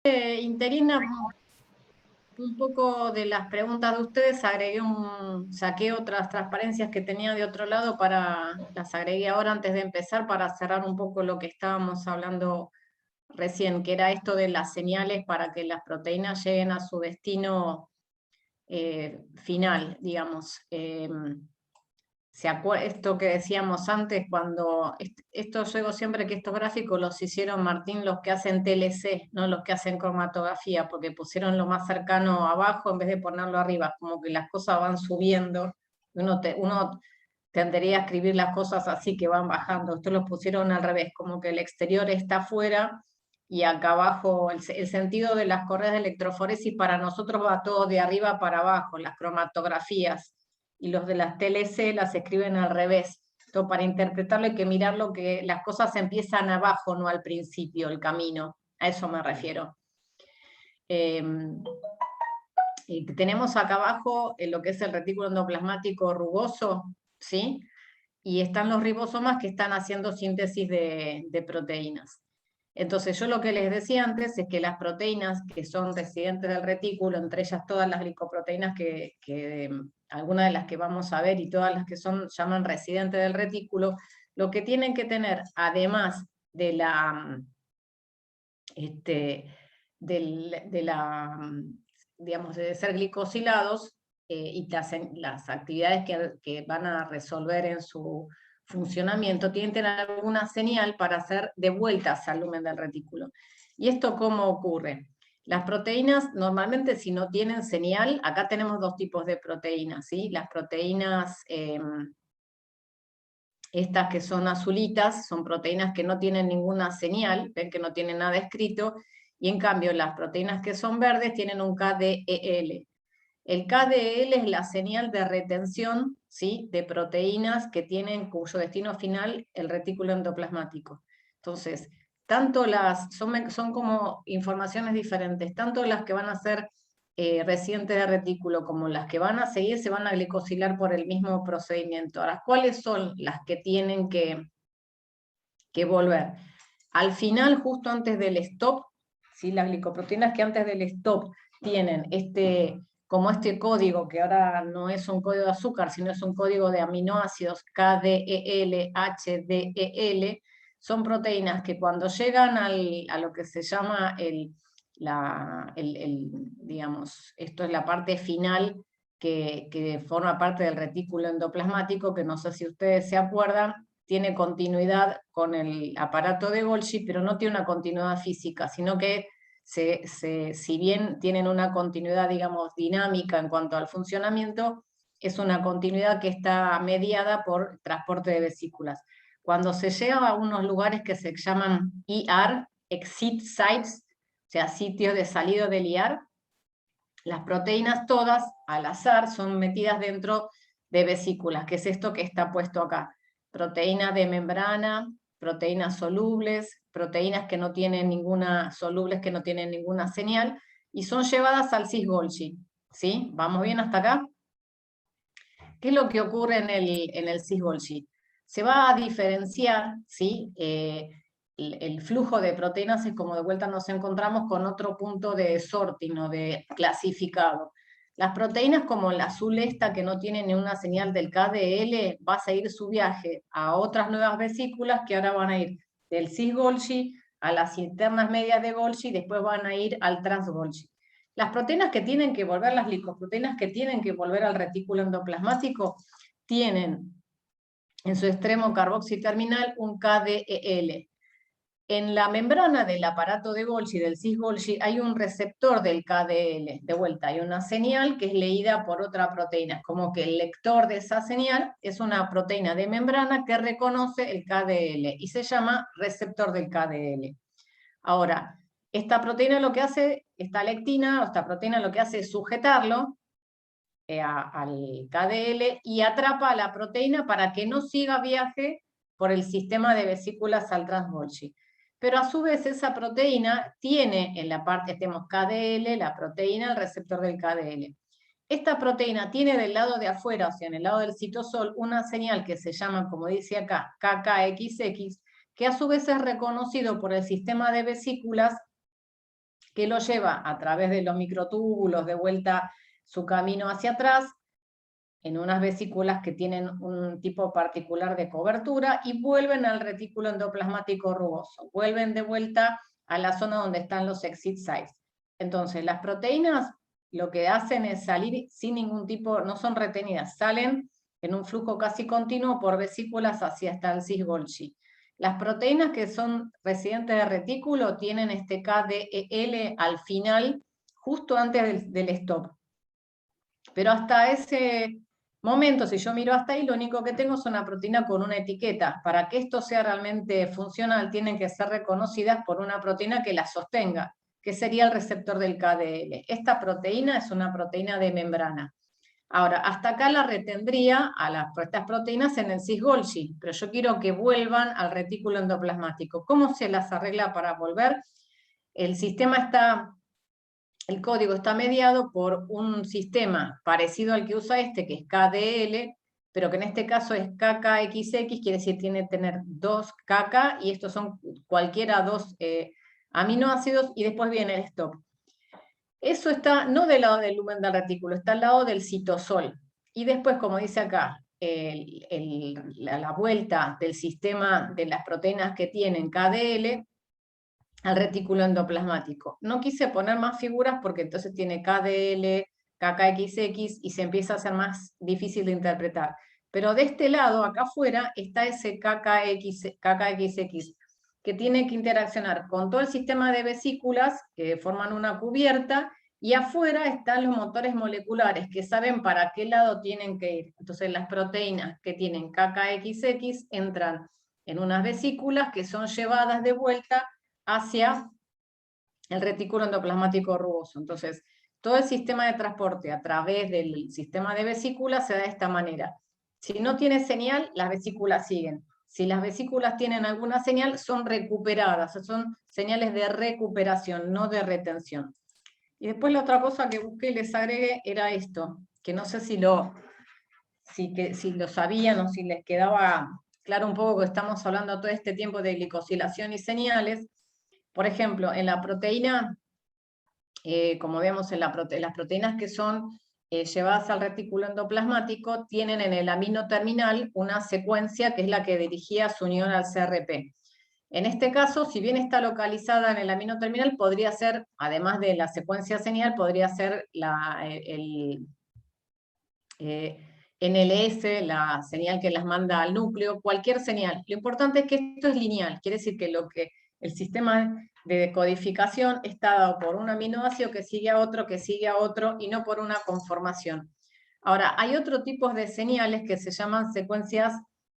Interina, un poco de las preguntas de ustedes, saqué otras transparencias que tenía de otro lado las agregué ahora antes de empezar para cerrar un poco lo que estábamos hablando recién, que era esto de las señales para que las proteínas lleguen a su destino final, digamos. Esto que decíamos antes, esto yo digo siempre que estos gráficos los hicieron, Martín, los que hacen TLC, no los que hacen cromatografía, porque pusieron lo más cercano abajo en vez de ponerlo arriba, como que las cosas van subiendo, uno tendería a escribir las cosas así que van bajando, estos los pusieron al revés, como que el exterior está afuera y acá abajo, el sentido de las correas de electroforesis para nosotros va todo de arriba para abajo, las cromatografías, y los de las TLC las escriben al revés. Entonces, para interpretarlo hay que mirar que las cosas empiezan abajo, no al principio, el camino. A eso me refiero. Y tenemos acá abajo lo que es el retículo endoplasmático rugoso, ¿sí? Y están los ribosomas que están haciendo síntesis de proteínas. Entonces, yo lo que les decía antes es que las proteínas que son residentes del retículo, entre ellas todas las glicoproteínas algunas de las que vamos a ver y todas las que llaman residentes del retículo, lo que tienen que tener, además de digamos, de ser glicosilados y las actividades que van a resolver en su funcionamiento, tienen que tener alguna señal para hacer de vueltas al lumen del retículo. ¿Y esto cómo ocurre? Las proteínas, normalmente si no tienen señal, acá tenemos dos tipos de proteínas, ¿sí? Las proteínas, estas que son azulitas, son proteínas que no tienen ninguna señal, ven que no tienen nada escrito, y en cambio las proteínas que son verdes tienen un KDEL. El KDEL es la señal de retención, ¿sí?, de proteínas que tienen cuyo destino final el retículo endoplasmático. Entonces, son como informaciones diferentes, tanto las que van a ser residentes de retículo como las que van a seguir se van a glicosilar por el mismo procedimiento. Ahora, ¿cuáles son las que tienen que volver? Al final, justo antes del stop, ¿sí?, las glicoproteínas que antes del stop tienen como este código, que ahora no es un código de azúcar, sino es un código de aminoácidos KDEL, HDEL, son proteínas que cuando llegan a lo que se llama digamos, esto es la parte final que forma parte del retículo endoplasmático, que no sé si ustedes se acuerdan, tiene continuidad con el aparato de Golgi, pero no tiene una continuidad física, sino que si bien tienen una continuidad, digamos, dinámica en cuanto al funcionamiento, es una continuidad que está mediada por transporte de vesículas. Cuando se llega a unos lugares que se llaman ER, Exit Sites, o sea, sitios de salida del IAR, las proteínas todas, al azar, son metidas dentro de vesículas, que es esto que está puesto acá. Proteínas de membrana, proteínas solubles, proteínas que no tienen solubles que no tienen ninguna señal, y son llevadas al cis-Golgi. ¿Sí? ¿Vamos bien hasta acá? ¿Qué es lo que ocurre en el cis-Golgi? Se va a diferenciar, ¿sí? El flujo de proteínas es como de vuelta nos encontramos con otro punto de sorting o de clasificado. Las proteínas como la azul esta que no tiene ni una señal del KDL va a seguir su viaje a otras nuevas vesículas que ahora van a ir del cis-Golgi a las internas medias de Golgi y después van a ir al trans-Golgi. Las proteínas que tienen que volver, las glicoproteínas que tienen que volver al retículo endoplasmático, tienen en su extremo carboxiterminal un KDEL. En la membrana del aparato de Golgi, del cis-Golgi, hay un receptor del KDL. De vuelta, hay una señal que es leída por otra proteína. Es como que el lector de esa señal es una proteína de membrana que reconoce el KDL y se llama receptor del KDL. Ahora, esta proteína lo que hace, esta lectina, o esta proteína lo que hace es sujetarlo al KDL y atrapa a la proteína para que no siga viaje por el sistema de vesículas al trans-Golgi. Pero a su vez esa proteína tiene en la parte, tenemos KDL, la proteína, el receptor del KDL. Esta proteína tiene del lado de afuera, o sea, en el lado del citosol, una señal que se llama, como dice acá, KKXX, que a su vez es reconocido por el sistema de vesículas que lo lleva a través de los microtúbulos de vuelta su camino hacia atrás, en unas vesículas que tienen un tipo particular de cobertura, y vuelven al retículo endoplasmático rugoso, vuelven de vuelta a la zona donde están los exit sites. Entonces, las proteínas lo que hacen es salir sin ningún tipo, no son retenidas, salen en un flujo casi continuo por vesículas hacia hasta el cis-Golgi. Las proteínas que son residentes de retículo tienen este KDEL al final, justo antes del stop. Pero hasta ese momento, si yo miro hasta ahí, lo único que tengo es una proteína con una etiqueta. Para que esto sea realmente funcional, tienen que ser reconocidas por una proteína que las sostenga, que sería el receptor del KDL. Esta proteína es una proteína de membrana. Ahora, hasta acá la retendría a estas proteínas en el cis-Golgi, pero yo quiero que vuelvan al retículo endoplasmático. ¿Cómo se las arregla para volver? El código está mediado por un sistema parecido al que usa este, que es KDL, pero que en este caso es KKXX, quiere decir tiene que tener 2 KK, y estos son cualquiera 2 aminoácidos, y después viene el stop. Eso está no del lado del lumen del retículo, está al lado del citosol. Y después, como dice acá, la vuelta del sistema de las proteínas que tienen KDL al retículo endoplasmático. No quise poner más figuras porque entonces tiene KDL, KKXX, y se empieza a hacer más difícil de interpretar. Pero de este lado, acá afuera, está ese KKXX, que tiene que interaccionar con todo el sistema de vesículas que forman una cubierta, y afuera están los motores moleculares que saben para qué lado tienen que ir. Entonces las proteínas que tienen KKXX entran en unas vesículas que son llevadas de vuelta hacia el retículo endoplasmático rugoso. Entonces, todo el sistema de transporte a través del sistema de vesículas se da de esta manera. Si no tiene señal, las vesículas siguen. Si las vesículas tienen alguna señal, son recuperadas, son señales de recuperación, no de retención. Y después la otra cosa que busqué y les agregué era esto, que no sé si lo sabían o si les quedaba claro un poco, que estamos hablando todo este tiempo de glicosilación y señales. Por ejemplo, en la proteína, como vemos en las proteínas que son llevadas al retículo endoplasmático, tienen en el amino terminal una secuencia que es la que dirigía su unión al CRP. En este caso, si bien está localizada en el amino terminal, podría ser, además de la secuencia señal, podría ser NLS, la señal que las manda al núcleo, cualquier señal. Lo importante es que esto es lineal, quiere decir que el sistema de codificación está dado por un aminoácido que sigue a otro, y no por una conformación. Ahora, hay otro tipo de señales que se llaman secuencias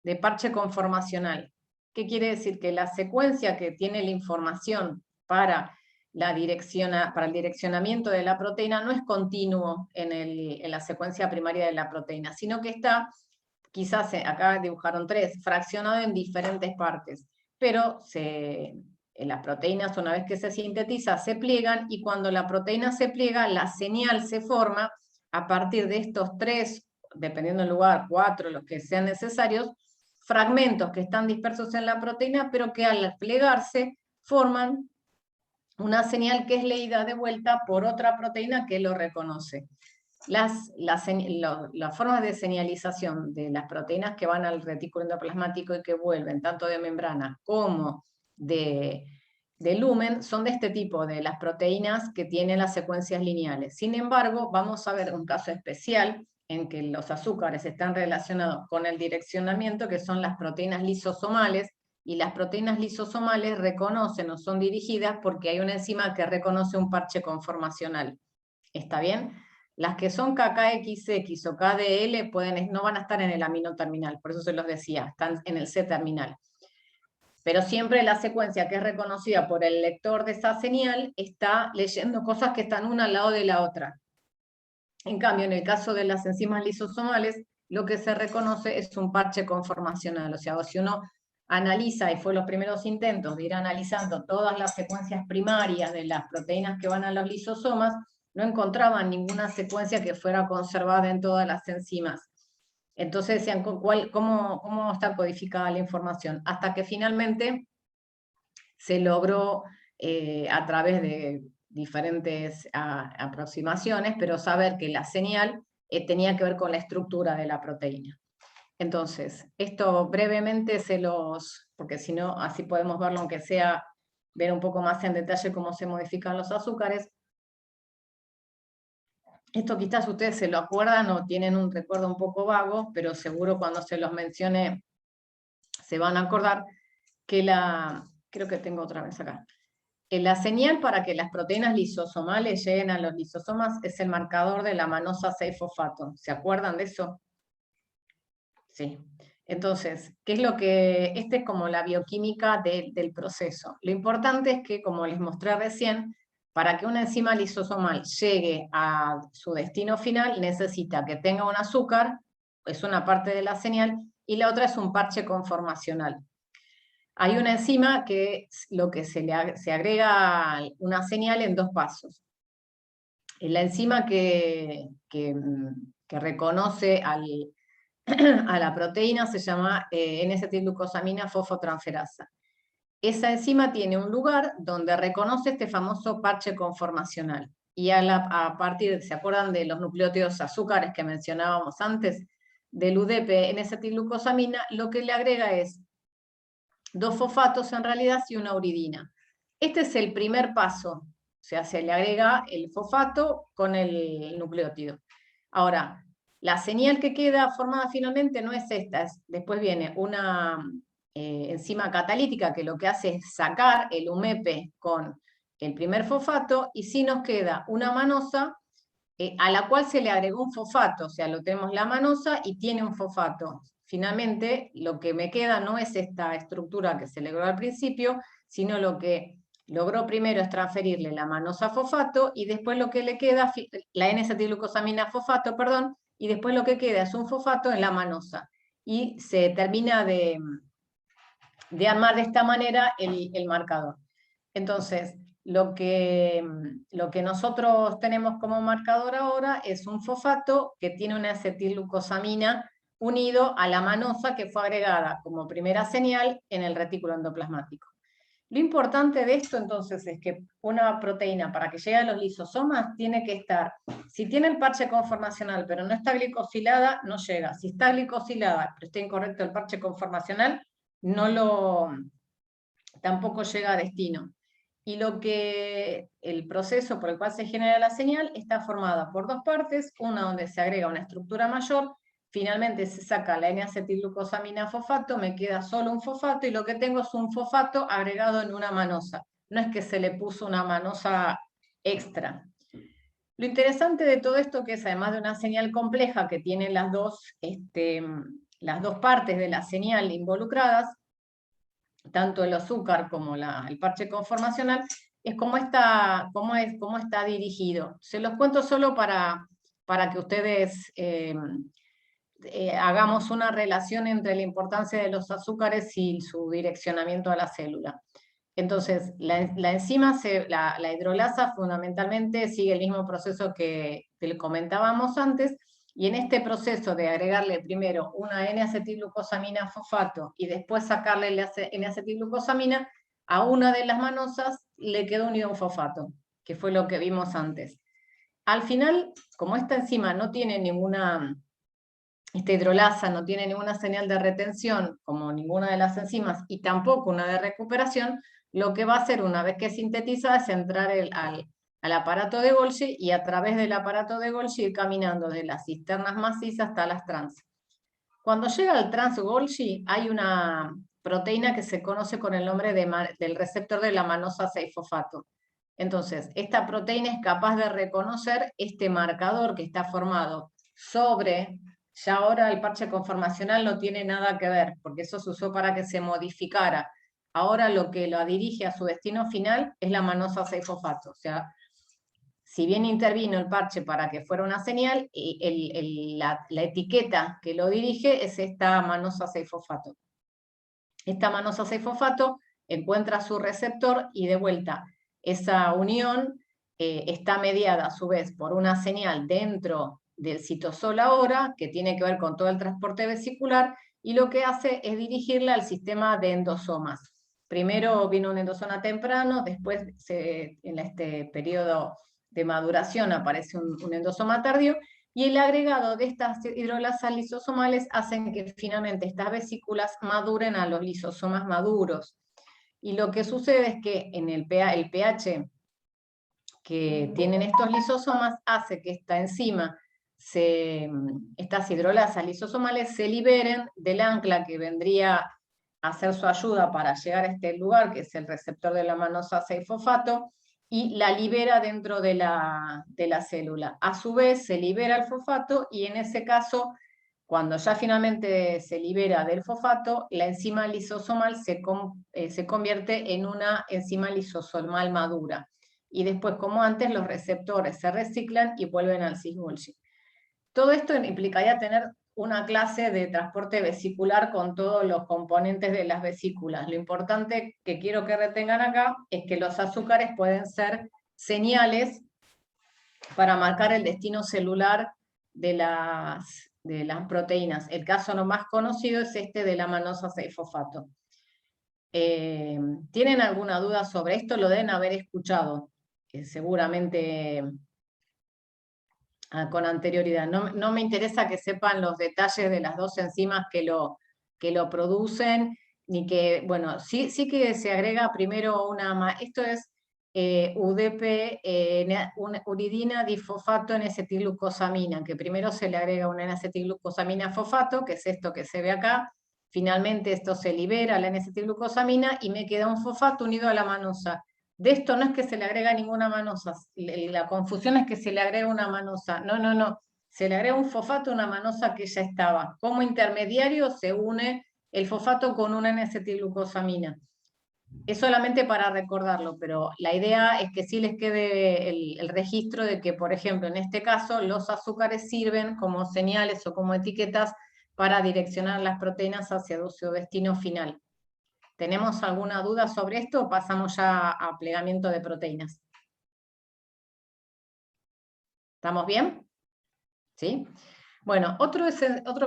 de parche conformacional. ¿Qué quiere decir? Que la secuencia que tiene la información para el direccionamiento de la proteína no es continuo en la secuencia primaria de la proteína, sino que está, quizás acá dibujaron 3, fraccionado en diferentes partes, pero las proteínas, una vez que se sintetiza, se pliegan, y cuando la proteína se pliega, la señal se forma a partir de estos 3, dependiendo del lugar, 4, los que sean necesarios, fragmentos que están dispersos en la proteína, pero que al plegarse forman una señal que es leída de vuelta por otra proteína que lo reconoce. Las formas de señalización de las proteínas que van al retículo endoplasmático y que vuelven, tanto de membrana como de lumen, son de este tipo, de las proteínas que tienen las secuencias lineales. Sin embargo, vamos a ver un caso especial en que los azúcares están relacionados con el direccionamiento, que son las proteínas lisosomales, y las proteínas lisosomales reconocen o son dirigidas porque hay una enzima que reconoce un parche conformacional. ¿Está bien? Las que son KKXX o KDL no van a estar en el amino terminal, por eso se los decía, están en el C terminal. Pero siempre la secuencia que es reconocida por el lector de esa señal está leyendo cosas que están una al lado de la otra. En cambio, en el caso de las enzimas lisosomales, lo que se reconoce es un parche conformacional. O sea, si uno analiza, y fue los primeros intentos de ir analizando todas las secuencias primarias de las proteínas que van a los lisosomas, no encontraban ninguna secuencia que fuera conservada en todas las enzimas. Entonces decían, ¿cómo está codificada la información? Hasta que finalmente se logró, a través de diferentes aproximaciones, pero saber que la señal tenía que ver con la estructura de la proteína. Entonces, esto brevemente porque si no, así podemos verlo, aunque sea ver un poco más en detalle cómo se modifican los azúcares. Esto quizás ustedes se lo acuerdan o tienen un recuerdo un poco vago, pero seguro cuando se los mencione se van a acordar que creo que tengo otra vez acá. La señal para que las proteínas lisosomales lleguen a los lisosomas es el marcador de la manosa 6-fosfato. ¿Se acuerdan de eso? Sí. Entonces, ¿qué es lo que...? Esta es como la bioquímica del proceso. Lo importante es que, como les mostré recién, para que una enzima lisosomal llegue a su destino final, necesita que tenga un azúcar, es una parte de la señal, y la otra es un parche conformacional. Hay una enzima que se agrega una señal en 2 pasos. La enzima que reconoce a la proteína se llama N-acetilglucosamina fosfotransferasa. Esa enzima tiene un lugar donde reconoce este famoso parche conformacional. Y a partir, ¿se acuerdan de los nucleótidos azúcares que mencionábamos antes? Del UDP N-acetilglucosamina, lo que le agrega es 2 fosfatos en realidad y una uridina. Este es el primer paso, o sea, se le agrega el fosfato con el nucleótido. Ahora, la señal que queda formada finalmente no es esta, después viene una enzima catalítica que lo que hace es sacar el UMEP con el primer fosfato, y sí nos queda una manosa a la cual se le agregó un fosfato, o sea, lo tenemos la manosa y tiene un fosfato. Finalmente, lo que me queda no es esta estructura que se logró al principio, sino lo que logró primero es transferirle la manosa fosfato, y después lo que le queda, la N-acetilglucosamina fosfato, perdón, y después lo que queda es un fosfato en la manosa. Y se termina de armar de esta manera el marcador. Entonces, lo que nosotros tenemos como marcador ahora es un fosfato que tiene una acetilglucosamina unido a la manosa que fue agregada como primera señal en el retículo endoplasmático. Lo importante de esto entonces es que una proteína para que llegue a los lisosomas tiene que estar, si tiene el parche conformacional pero no está glicosilada, no llega. Si está glicosilada pero está incorrecto el parche conformacional, tampoco llega a destino. Y el proceso por el cual se genera la señal está formada por 2 partes, una donde se agrega una estructura mayor, finalmente se saca la N-acetilglucosamina fosfato, me queda solo un fosfato, y lo que tengo es un fosfato agregado en una manosa. No es que se le puso una manosa extra. Lo interesante de todo esto que es, además de una señal compleja que tiene las dos partes de la señal involucradas, tanto el azúcar como el parche conformacional, es cómo está dirigido. Se los cuento solo para que ustedes hagamos una relación entre la importancia de los azúcares y su direccionamiento a la célula. Entonces, la enzima, la hidrolasa, fundamentalmente sigue el mismo proceso que le comentábamos antes, y en este proceso de agregarle primero una N-acetilglucosamina fosfato y después sacarle la N-acetilglucosamina, a una de las manosas le quedó unido un fosfato, que fue lo que vimos antes. Al final, como esta enzima no tiene esta hidrolasa no tiene ninguna señal de retención, como ninguna de las enzimas, y tampoco una de recuperación, lo que va a hacer una vez que sintetiza es entrar al aparato de Golgi, y a través del aparato de Golgi ir caminando de las cisternas macizas hasta las trans. Cuando llega al trans-Golgi hay una proteína que se conoce con el nombre del receptor de la manosa 6-fosfato. Entonces, esta proteína es capaz de reconocer este marcador que está formado sobre... Ya ahora el parche conformacional no tiene nada que ver, porque eso se usó para que se modificara. Ahora lo que lo dirige a su destino final es la manosa 6-fosfato. O sea, si bien intervino el parche para que fuera una señal, la etiqueta que lo dirige es esta manosa 6-fosfato. Esta manosa 6-fosfato encuentra su receptor, y de vuelta, esa unión está mediada a su vez por una señal dentro del citosol ahora, que tiene que ver con todo el transporte vesicular, y lo que hace es dirigirla al sistema de endosomas. Primero vino un endosoma temprano, después en este periodo de maduración aparece un endosoma tardío, y el agregado de estas hidrolasas lisosomales hacen que finalmente estas vesículas maduren a los lisosomas maduros. Y lo que sucede es que en el pH que tienen estos lisosomas hace que esta enzima, estas hidrolasas lisosomales se liberen del ancla que vendría a hacer su ayuda para llegar a este lugar, que es el receptor de la manosa 6-fosfato, y la libera dentro de la célula. A su vez se libera el fosfato, y en ese caso, cuando ya finalmente se libera del fosfato, la enzima lisosomal se convierte en una enzima lisosomal madura. Y después, como antes, los receptores se reciclan y vuelven al cis-Golgi. Todo esto implicaría tener una clase de transporte vesicular con todos los componentes de las vesículas. Lo importante que quiero que retengan acá es que los azúcares pueden ser señales para marcar el destino celular de las proteínas. El caso no más conocido es este de la manosa 6-fosfato. ¿Tienen alguna duda sobre esto? Lo deben haber escuchado, seguramente con anterioridad. No me interesa que sepan los detalles de las dos enzimas que lo producen, ni que, bueno, sí que se agrega primero esto es UDP, uridina difosfato N-acetilglucosamina, que primero se le agrega una N-acetilglucosamina fosfato, que es esto que se ve acá. Finalmente esto se libera, la N-acetilglucosamina, y me queda un fosfato unido a la manosa. De esto no es que se le agrega ninguna manosa, la confusión es que se le agrega una manosa. No. Se le agrega un fosfato a una manosa que ya estaba. Como intermediario se une el fosfato con una N-acetilglucosamina. Es solamente para recordarlo, pero la idea es que sí les quede el registro de que, por ejemplo, en este caso, los azúcares sirven como señales o como etiquetas para direccionar las proteínas hacia su destino final. ¿Tenemos alguna duda sobre esto o pasamos ya a plegamiento de proteínas? ¿Estamos bien? ¿Sí? Bueno, otro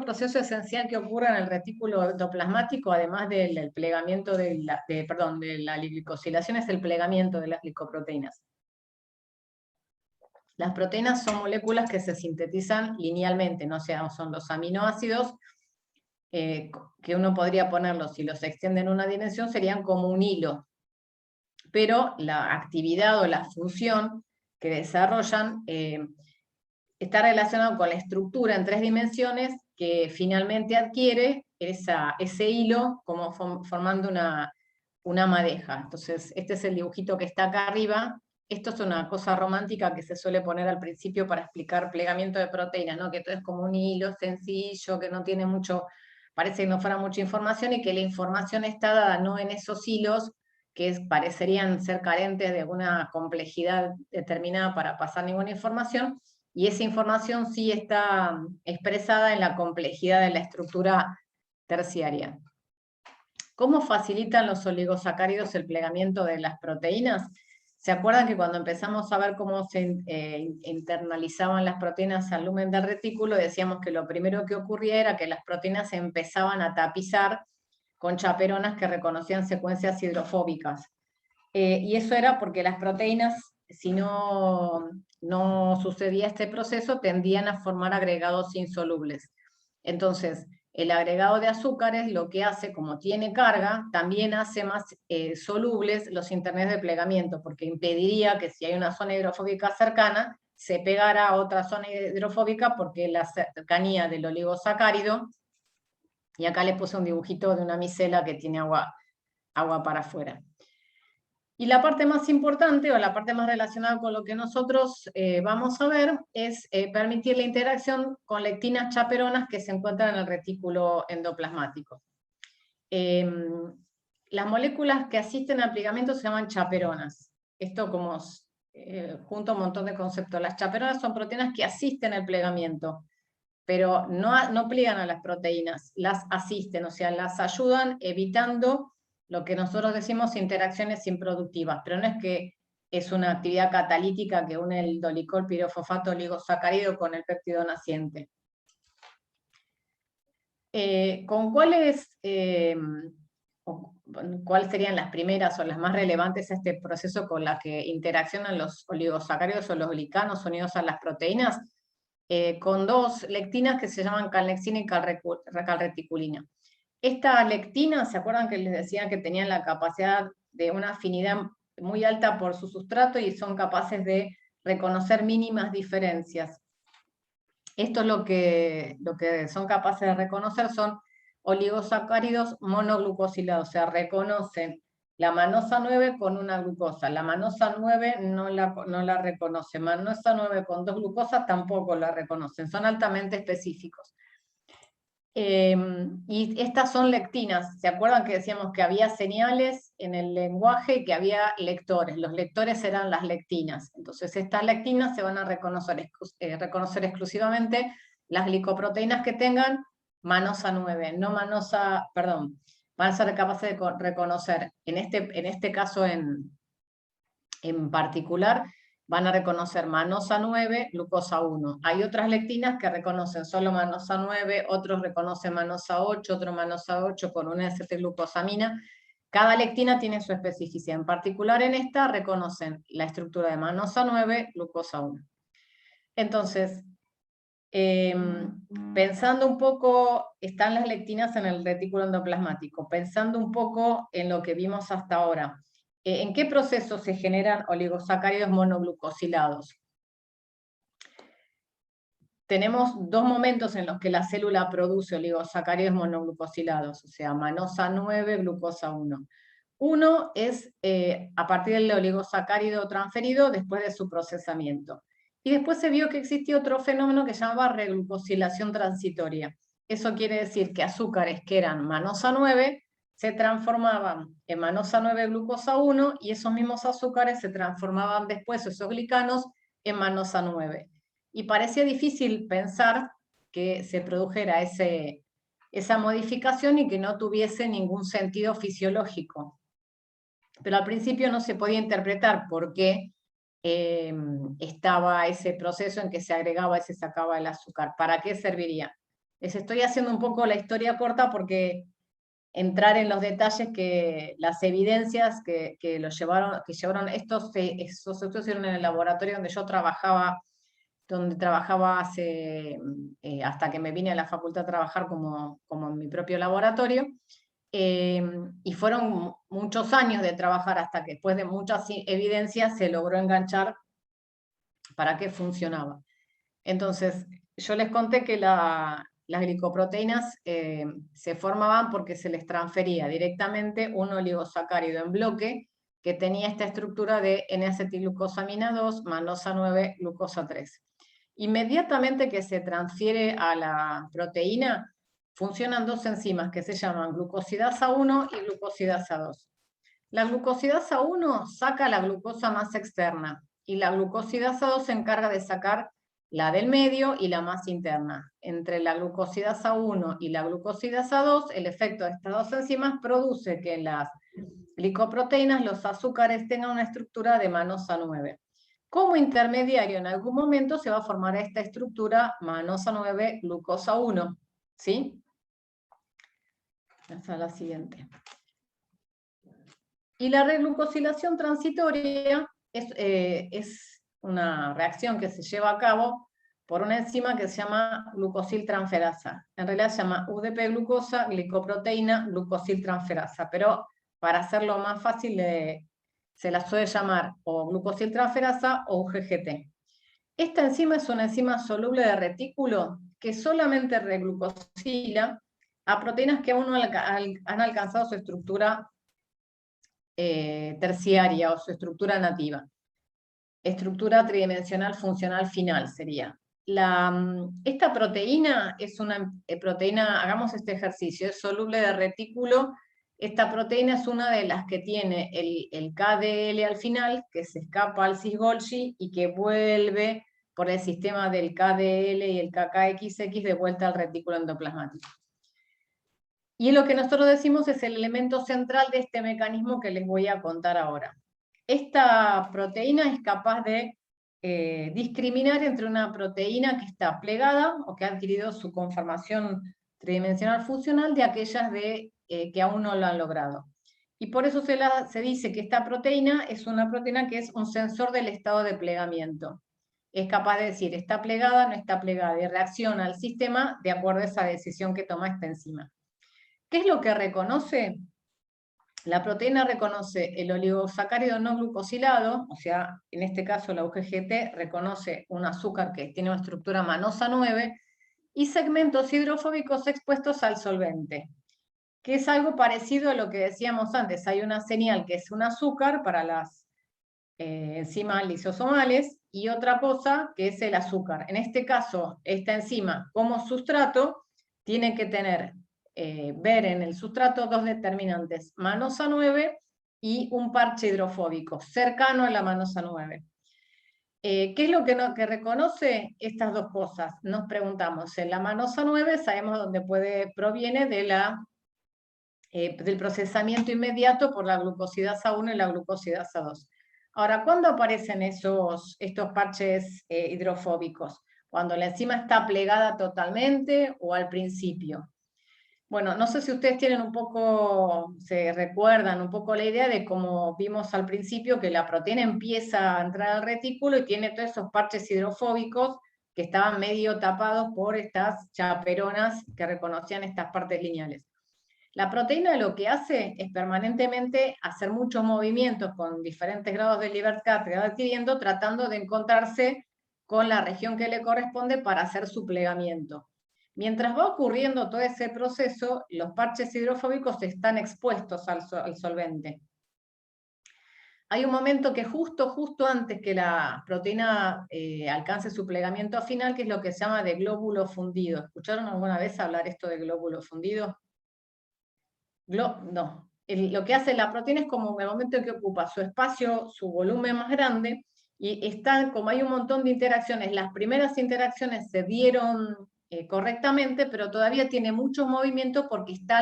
proceso esencial que ocurre en el retículo endoplasmático, además del plegamiento de la glicosilación, es el plegamiento de las glicoproteínas. Las proteínas son moléculas que se sintetizan linealmente, no son los aminoácidos, que uno podría ponerlos, si los extiende en una dimensión, serían como un hilo. Pero la actividad o la función que desarrollan está relacionado con la estructura en 3 dimensiones que finalmente adquiere ese hilo como formando una madeja. Entonces, este es el dibujito que está acá arriba. Esto es una cosa romántica que se suele poner al principio para explicar plegamiento de proteínas, ¿no? Que todo es como un hilo sencillo, que no tiene mucho, parece que no fuera mucha información, y que la información está dada no en esos hilos, que parecerían ser carentes de alguna complejidad determinada para pasar ninguna información, y esa información sí está expresada en la complejidad de la estructura terciaria. ¿Cómo facilitan los oligosacáridos el plegamiento de las proteínas? ¿Se acuerdan que cuando empezamos a ver cómo se internalizaban las proteínas al lumen del retículo, decíamos que lo primero que ocurría era que las proteínas se empezaban a tapizar con chaperonas que reconocían secuencias hidrofóbicas? Y eso era porque las proteínas, si no sucedía este proceso, tendían a formar agregados insolubles. Entonces, el agregado de azúcares lo que hace, como tiene carga, también hace más solubles los internes de plegamiento, porque impediría que si hay una zona hidrofóbica cercana, se pegara a otra zona hidrofóbica, porque la cercanía del oligosacárido, y acá le puse un dibujito de una micela que tiene agua para afuera. Y la parte más importante, o la parte más relacionada con lo que nosotros vamos a ver, es permitir la interacción con lectinas chaperonas que se encuentran en el retículo endoplasmático. Las moléculas que asisten al plegamiento se llaman chaperonas. Esto como junto a un montón de conceptos. Las chaperonas son proteínas que asisten al plegamiento, pero no pliegan a las proteínas, las asisten, o sea, las ayudan evitando lo que nosotros decimos interacciones improductivas, pero no es que es una actividad catalítica que une el dolicol pirofosfato oligosacárido con el péptido naciente. ¿Con cuáles cuáles serían las primeras o las más relevantes a este proceso con las que interaccionan los oligosacáridos o los glicanos unidos a las proteínas, con dos lectinas que se llaman calnexina y calreticulina. Esta lectina, ¿se acuerdan que les decía que tenían la capacidad de una afinidad muy alta por su sustrato y son capaces de reconocer mínimas diferencias? Esto es lo que son capaces de reconocer, son oligosacáridos monoglucosilados, o sea, reconocen la manosa 9 con una glucosa. La manosa 9 no la reconoce. Manosa 9 con 2 glucosas tampoco la reconocen. Son altamente específicos. Y estas son lectinas. ¿Se acuerdan que decíamos que había señales en el lenguaje y que había lectores? Los lectores eran las lectinas. Entonces estas lectinas se van a reconocer exclusivamente las glicoproteínas que tengan manosa 9, no manosa, perdón, van a ser capaces de reconocer, en este caso en particular, van a reconocer manosa 9, glucosa 1. Hay otras lectinas que reconocen solo manosa 9, otros reconocen manosa 8, otro manosa 8 con una N-acetilglucosamina. Cada lectina tiene su especificidad. En particular en esta reconocen la estructura de manosa 9, glucosa 1. Entonces, pensando un poco, están las lectinas en el retículo endoplasmático, pensando un poco en lo que vimos hasta ahora. ¿En qué proceso se generan oligosacáridos monoglucosilados? Tenemos dos momentos en los que la célula produce oligosacáridos monoglucosilados, o sea, manosa 9, glucosa 1. Uno es a partir del oligosacárido transferido después de su procesamiento. Y después se vio que existía otro fenómeno que se llamaba reglucosilación transitoria. Eso quiere decir que azúcares que eran manosa 9 se transformaban en manosa 9 glucosa 1 y esos mismos azúcares se transformaban después, esos glicanos, en manosa 9. Y parecía difícil pensar que se produjera esa modificación y que no tuviese ningún sentido fisiológico. Pero al principio no se podía interpretar por qué estaba ese proceso en que se agregaba y se sacaba el azúcar. ¿Para qué serviría? Les estoy haciendo un poco la historia corta porque entrar en los detalles que las evidencias que llevaron estos estudios en el laboratorio donde yo trabajaba, hasta que me vine a la facultad a trabajar como en mi propio laboratorio, y fueron muchos años de trabajar hasta que después de muchas evidencias se logró enganchar para qué funcionaba. Entonces, yo les conté que las glicoproteínas se formaban porque se les transfería directamente un oligosacárido en bloque que tenía esta estructura de N-acetilglucosamina 2, manosa 9, glucosa 3. Inmediatamente que se transfiere a la proteína, funcionan dos enzimas que se llaman glucosidasa 1 y glucosidasa 2. La glucosidasa 1 saca la glucosa más externa y la glucosidasa 2 se encarga de sacar la del medio y la más interna. Entre la glucosidasa 1 y la glucosidasa 2, el efecto de estas dos enzimas produce que en las glicoproteínas los azúcares tengan una estructura de manosa 9. Como intermediario, en algún momento se va a formar esta estructura manosa 9, glucosa 1. ¿Sí? Esa es la siguiente. Y la reglucosilación transitoria es una reacción que se lleva a cabo por una enzima que se llama glucosiltransferasa. En realidad se llama UDP-glucosa, glicoproteína, glucosiltransferasa, pero para hacerlo más fácil se la suele llamar o glucosiltransferasa o UGGT. Esta enzima es una enzima soluble de retículo que solamente reglucosila a proteínas que aún no han alcanzado su estructura terciaria o su estructura nativa. Estructura tridimensional funcional final sería. Esta proteína es una proteína, hagamos este ejercicio, es soluble de retículo. Esta proteína es una de las que tiene el KDL al final, que se escapa al cis-Golgi y que vuelve por el sistema del KDL y el KKXX de vuelta al retículo endoplasmático. Y lo que nosotros decimos es el elemento central de este mecanismo que les voy a contar ahora. Esta proteína es capaz de discriminar entre una proteína que está plegada o que ha adquirido su conformación tridimensional funcional de aquellas de que aún no lo han logrado. Y por eso se dice que esta proteína es una proteína que es un sensor del estado de plegamiento. Es capaz de decir, está plegada, no está plegada, y reacciona al sistema de acuerdo a esa decisión que toma esta enzima. ¿Qué es lo que reconoce? La proteína reconoce el oligosacárido no glucosilado, o sea, en este caso la UGGT reconoce un azúcar que tiene una estructura manosa 9, y segmentos hidrofóbicos expuestos al solvente, que es algo parecido a lo que decíamos antes. Hay una señal que es un azúcar para las enzimas lisosomales y otra cosa que es el azúcar. En este caso, esta enzima como sustrato tiene que tener, ver en el sustrato dos determinantes, manosa 9 y un parche hidrofóbico cercano a la manosa 9. ¿Qué es lo que reconoce estas dos cosas? Nos preguntamos, en la manosa 9 sabemos dónde proviene del procesamiento inmediato por la glucosidasa 1 y la glucosidasa 2. Ahora, ¿cuándo aparecen estos parches hidrofóbicos? ¿Cuando la enzima está plegada totalmente o al principio? Bueno, no sé si ustedes tienen un poco, se recuerdan un poco la idea de cómo vimos al principio que la proteína empieza a entrar al retículo y tiene todos esos parches hidrofóbicos que estaban medio tapados por estas chaperonas que reconocían estas partes lineales. La proteína lo que hace es permanentemente hacer muchos movimientos con diferentes grados de libertad que va adquiriendo, tratando de encontrarse con la región que le corresponde para hacer su plegamiento. Mientras va ocurriendo todo ese proceso, los parches hidrofóbicos están expuestos al solvente. Hay un momento que justo antes que la proteína alcance su plegamiento final, que es lo que se llama de glóbulo fundido. ¿Escucharon alguna vez hablar esto de glóbulo fundido? No. Lo que hace la proteína es como en el momento en que ocupa su espacio, su volumen más grande, y está, como hay un montón de interacciones, las primeras interacciones se dieron correctamente, pero todavía tiene mucho movimiento porque está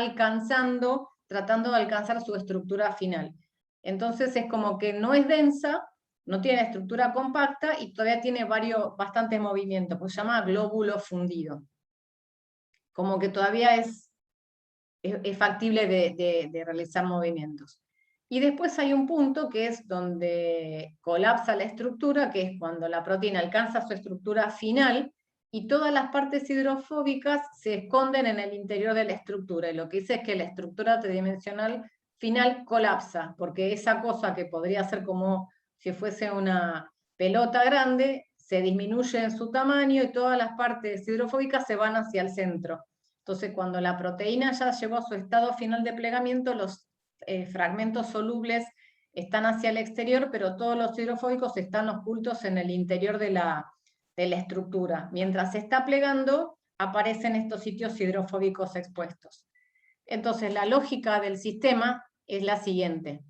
tratando de alcanzar su estructura final. Entonces es como que no es densa, no tiene estructura compacta y todavía tiene bastante movimiento, pues se llama glóbulo fundido. Como que todavía es factible de realizar movimientos. Y después hay un punto que es donde colapsa la estructura, que es cuando la proteína alcanza su estructura final y todas las partes hidrofóbicas se esconden en el interior de la estructura. Y lo que dice es que la estructura tridimensional final colapsa, porque esa cosa que podría ser como si fuese una pelota grande, se disminuye en su tamaño y todas las partes hidrofóbicas se van hacia el centro. Entonces, cuando la proteína ya llegó a su estado final de plegamiento, los fragmentos solubles están hacia el exterior, pero todos los hidrofóbicos están ocultos en el interior de la estructura. Mientras se está plegando, aparecen estos sitios hidrofóbicos expuestos. Entonces, la lógica del sistema es la siguiente.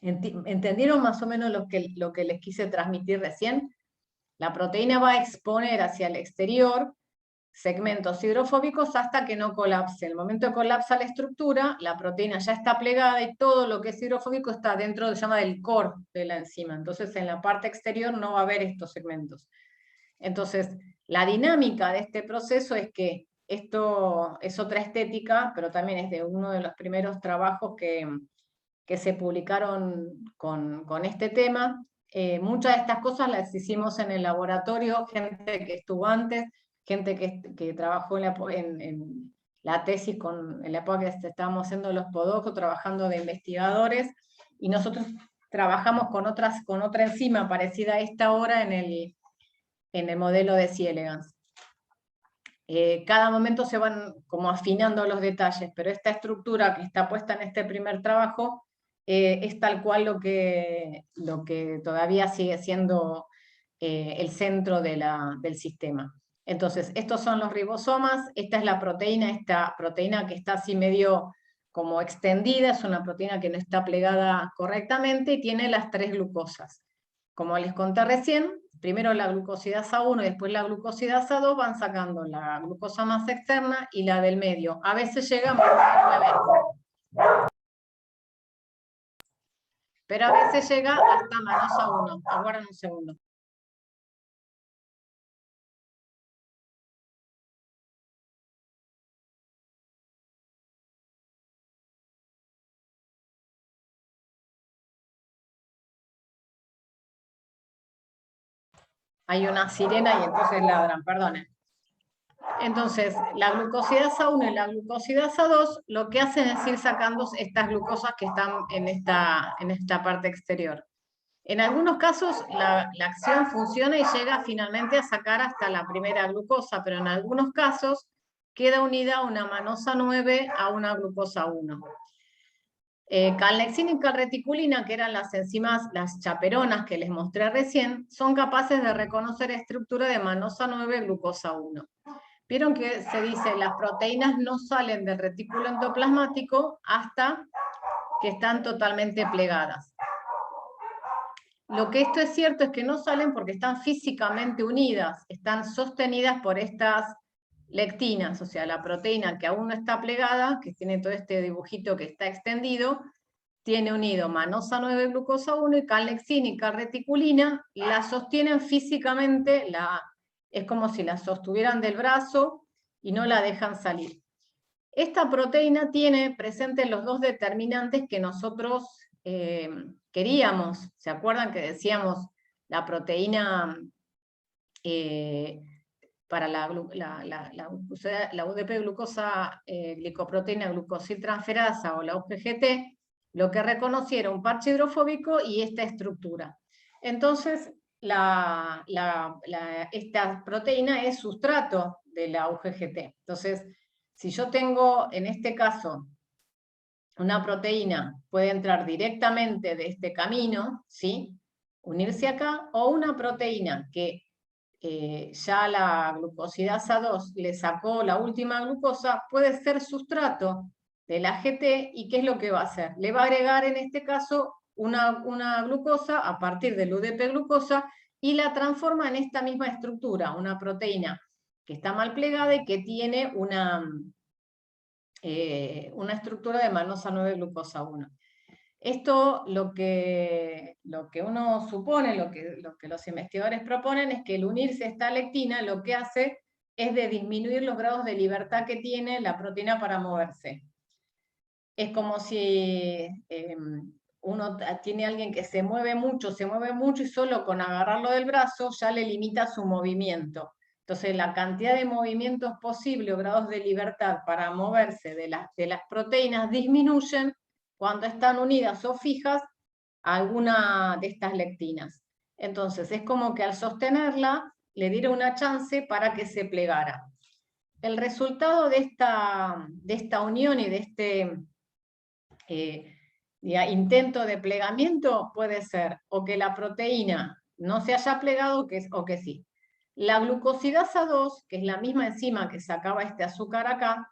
¿Entendieron más o menos lo que les quise transmitir recién? La proteína va a exponer hacia el exterior segmentos hidrofóbicos hasta que no colapse. En el momento que colapsa la estructura, la proteína ya está plegada y todo lo que es hidrofóbico está dentro, se llama del core de la enzima. Entonces en la parte exterior no va a haber estos segmentos. Entonces, la dinámica de este proceso es que esto es otra estética, pero también es de uno de los primeros trabajos que se publicaron con este tema. Muchas de estas cosas las hicimos en el laboratorio, gente que estuvo antes, gente que trabajó en la tesis en la época que estábamos haciendo los podocos, trabajando de investigadores, y nosotros trabajamos con otra enzima parecida a esta ahora en el modelo de C. elegans. Cada momento se van como afinando los detalles, pero esta estructura que está puesta en este primer trabajo es tal cual lo que todavía sigue siendo el centro del sistema. Entonces, estos son los ribosomas, esta es esta proteína que está así medio como extendida, es una proteína que no está plegada correctamente y tiene las 3 glucosas. Como les conté recién, primero la glucosidasa 1 y después la glucosidasa 2 van sacando la glucosa más externa y la del medio. A veces llegamos a 9, pero a veces llega hasta manosa 1. Aguarden un segundo. Hay una sirena y entonces ladran, perdonen. Entonces, la glucosidasa 1 y la glucosidasa 2 lo que hacen es ir sacando estas glucosas que están en esta parte exterior. En algunos casos la acción funciona y llega finalmente a sacar hasta la primera glucosa, pero en algunos casos queda unida una manosa 9 a una glucosa 1. Calnexina y calreticulina, que eran las enzimas, las chaperonas que les mostré recién, son capaces de reconocer estructura de manosa 9 glucosa 1. Vieron que se dice las proteínas no salen del retículo endoplasmático hasta que están totalmente plegadas. Lo que esto es cierto es que no salen porque están físicamente unidas, están sostenidas por estas lectinas, o sea, la proteína que aún no está plegada, que tiene todo este dibujito que está extendido, tiene unido manosa 9 glucosa 1 y calnexina y calreticulina, la sostienen físicamente, es como si la sostuvieran del brazo y no la dejan salir. Esta proteína tiene presentes los dos determinantes que nosotros queríamos. ¿Se acuerdan que decíamos la proteína para la UDP glucosa, glicoproteína glucosiltransferasa o la UGGT? Lo que reconocí era un parche hidrofóbico y esta estructura. Entonces, esta proteína es sustrato de la UGGT. Entonces, si yo tengo, en este caso, una proteína, puede entrar directamente de este camino, ¿sí? Unirse acá, o una proteína que ya la glucosidasa 2 le sacó la última glucosa, puede ser sustrato de la GT, ¿y qué es lo que va a hacer? Le va a agregar en este caso una glucosa a partir del UDP glucosa y la transforma en esta misma estructura, una proteína que está mal plegada y que tiene una estructura de manosa 9 glucosa 1. Esto lo que uno supone, lo que los investigadores proponen es que el unirse a esta lectina lo que hace es de disminuir los grados de libertad que tiene la proteína para moverse. Es como si uno tiene a alguien que se mueve mucho y solo con agarrarlo del brazo ya le limita su movimiento. Entonces la cantidad de movimientos posibles o grados de libertad para moverse de las proteínas disminuyen cuando están unidas o fijas a alguna de estas lectinas. Entonces es como que al sostenerla le diera una chance para que se plegara. El resultado de esta unión y de este intento de plegamiento puede ser o que la proteína no se haya plegado o que sí. La glucosidasa 2, que es la misma enzima que sacaba este azúcar acá,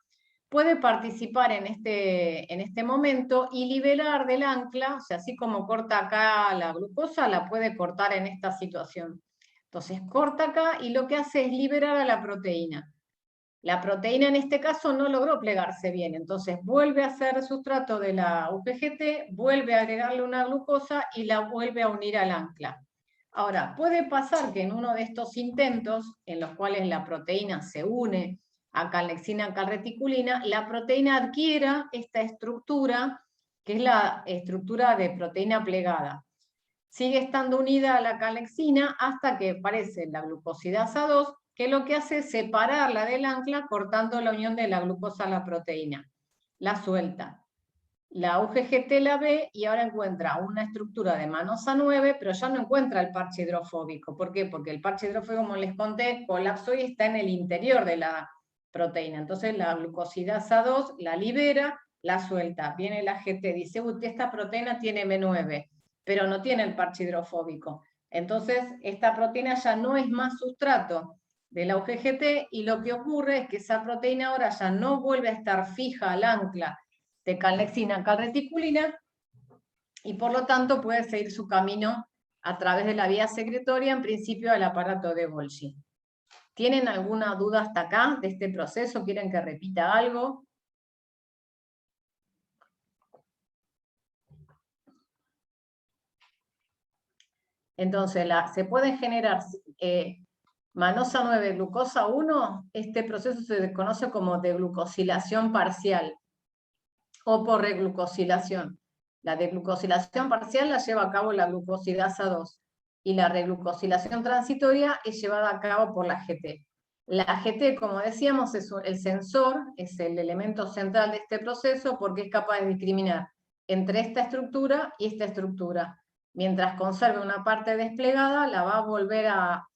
puede participar en este momento y liberar del ancla, o sea, así como corta acá la glucosa, la puede cortar en esta situación. Entonces corta acá y lo que hace es liberar a la proteína. La proteína en este caso no logró plegarse bien, entonces vuelve a ser sustrato de la UPGT, vuelve a agregarle una glucosa y la vuelve a unir al ancla. Ahora, puede pasar que en uno de estos intentos, en los cuales la proteína se une a calnexina, calreticulina, la proteína adquiera esta estructura, que es la estructura de proteína plegada. Sigue estando unida a la calnexina hasta que aparece la glucosidasa 2, que lo que hace es separarla del ancla cortando la unión de la glucosa a la proteína. La suelta. La UGGT la ve y ahora encuentra una estructura de manosa 9, pero ya no encuentra el parche hidrofóbico. ¿Por qué? Porque el parche hidrofóbico, como les conté, colapsó y está en el interior de la proteína. Entonces la glucosidasa 2 la libera, la suelta. Viene la GT, dice, esta proteína tiene M9, pero no tiene el parche hidrofóbico. Entonces esta proteína ya no es más sustrato de la UGGT y lo que ocurre es que esa proteína ahora ya no vuelve a estar fija al ancla de calnexina, calreticulina, y por lo tanto puede seguir su camino a través de la vía secretoria, en principio al aparato de Golgi. ¿Tienen alguna duda hasta acá de este proceso? ¿Quieren que repita algo? Entonces, se puede generar manosa 9, glucosa 1, este proceso se conoce como deglucosilación parcial o por reglucosilación. La deglucosilación parcial la lleva a cabo la glucosidasa 2. y la reglucosilación transitoria es llevada a cabo por la GT. La GT, como decíamos, es el sensor, es el elemento central de este proceso porque es capaz de discriminar entre esta estructura y esta estructura. Mientras conserve una parte desplegada, la va a volver a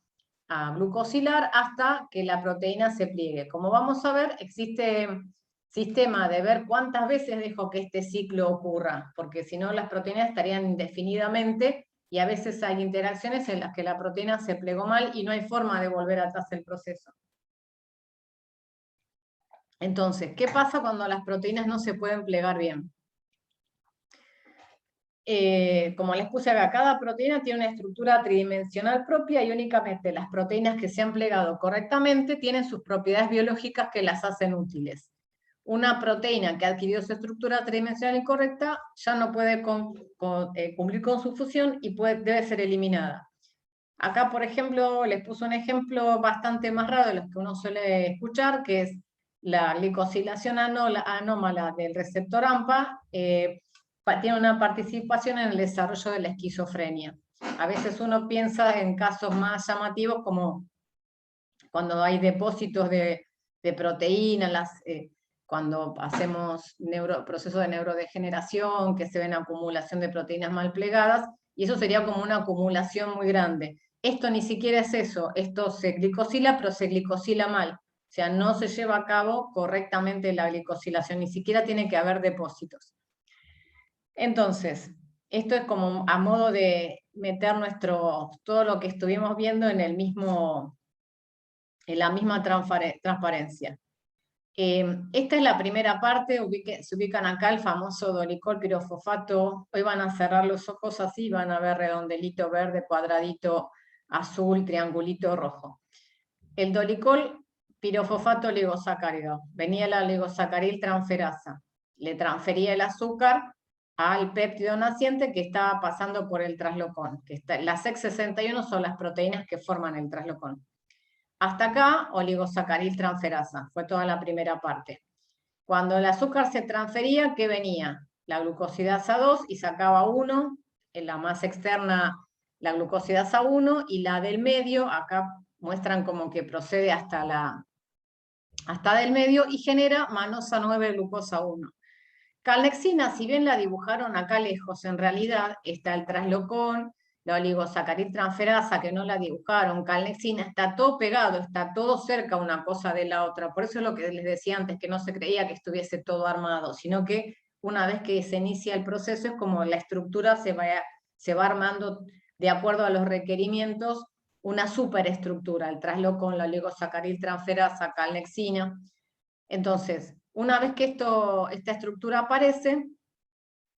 glucosilar hasta que la proteína se pliegue. Como vamos a ver, existe sistema de ver cuántas veces dejo que este ciclo ocurra, porque si no las proteínas estarían indefinidamente y a veces hay interacciones en las que la proteína se plegó mal y no hay forma de volver atrás el proceso. Entonces, ¿qué pasa cuando las proteínas no se pueden plegar bien? Como les puse acá, cada proteína tiene una estructura tridimensional propia y únicamente las proteínas que se han plegado correctamente tienen sus propiedades biológicas que las hacen útiles. Una proteína que adquirió su estructura tridimensional incorrecta ya no puede cumplir con su función y debe ser eliminada. Acá, por ejemplo, les puse un ejemplo bastante más raro de los que uno suele escuchar, que es la glicosilación anómala del receptor AMPA, tiene una participación en el desarrollo de la esquizofrenia. A veces uno piensa en casos más llamativos como cuando hay depósitos de proteínas, cuando hacemos procesos de neurodegeneración, que se ven acumulación de proteínas mal plegadas, y eso sería como una acumulación muy grande. Esto ni siquiera es eso, esto se glicosila, pero se glicosila mal. O sea, no se lleva a cabo correctamente la glicosilación, ni siquiera tiene que haber depósitos. Entonces, esto es como a modo de meter todo lo que estuvimos viendo en la misma transparencia. Esta es la primera parte, se ubican acá el famoso dolicol pirofosfato. Hoy van a cerrar los ojos así, van a ver redondelito verde, cuadradito azul, triangulito rojo. El dolicol pirofosfato oligosacárido, venía la oligosacaril transferasa, le transfería el azúcar al péptido naciente que estaba pasando por el traslocón. Las X61 son las proteínas que forman el traslocón. Hasta acá, oligosacaril transferasa, fue toda la primera parte. Cuando el azúcar se transfería, ¿qué venía? La glucosidasa 2 y sacaba 1, en la más externa la glucosidasa 1 y la del medio, acá muestran como que procede hasta del medio y genera manosa 9 glucosa 1. Calnexina, si bien la dibujaron acá lejos, en realidad está el traslocón, la oligosacaril transferasa que no la dibujaron, calnexina, está todo pegado, está todo cerca una cosa de la otra. Por eso es lo que les decía antes, que no se creía que estuviese todo armado, sino que una vez que se inicia el proceso es como la estructura se va armando de acuerdo a los requerimientos, una superestructura, el traslocón, la oligosacaril transferasa, calnexina. Entonces, una vez que esta estructura aparece,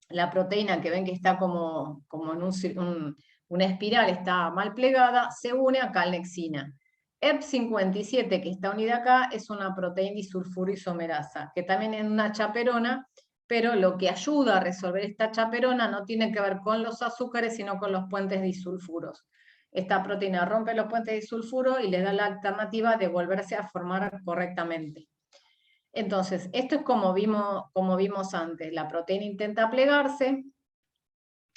la proteína que ven que está como en una espiral, está mal plegada, se une a calnexina. ERP57, que está unida acá, es una proteína disulfurisomerasa, que también es una chaperona, pero lo que ayuda a resolver esta chaperona no tiene que ver con los azúcares, sino con los puentes disulfuros. Esta proteína rompe los puentes disulfuros y le da la alternativa de volverse a formar correctamente. Entonces, esto es como vimos antes. La proteína intenta plegarse,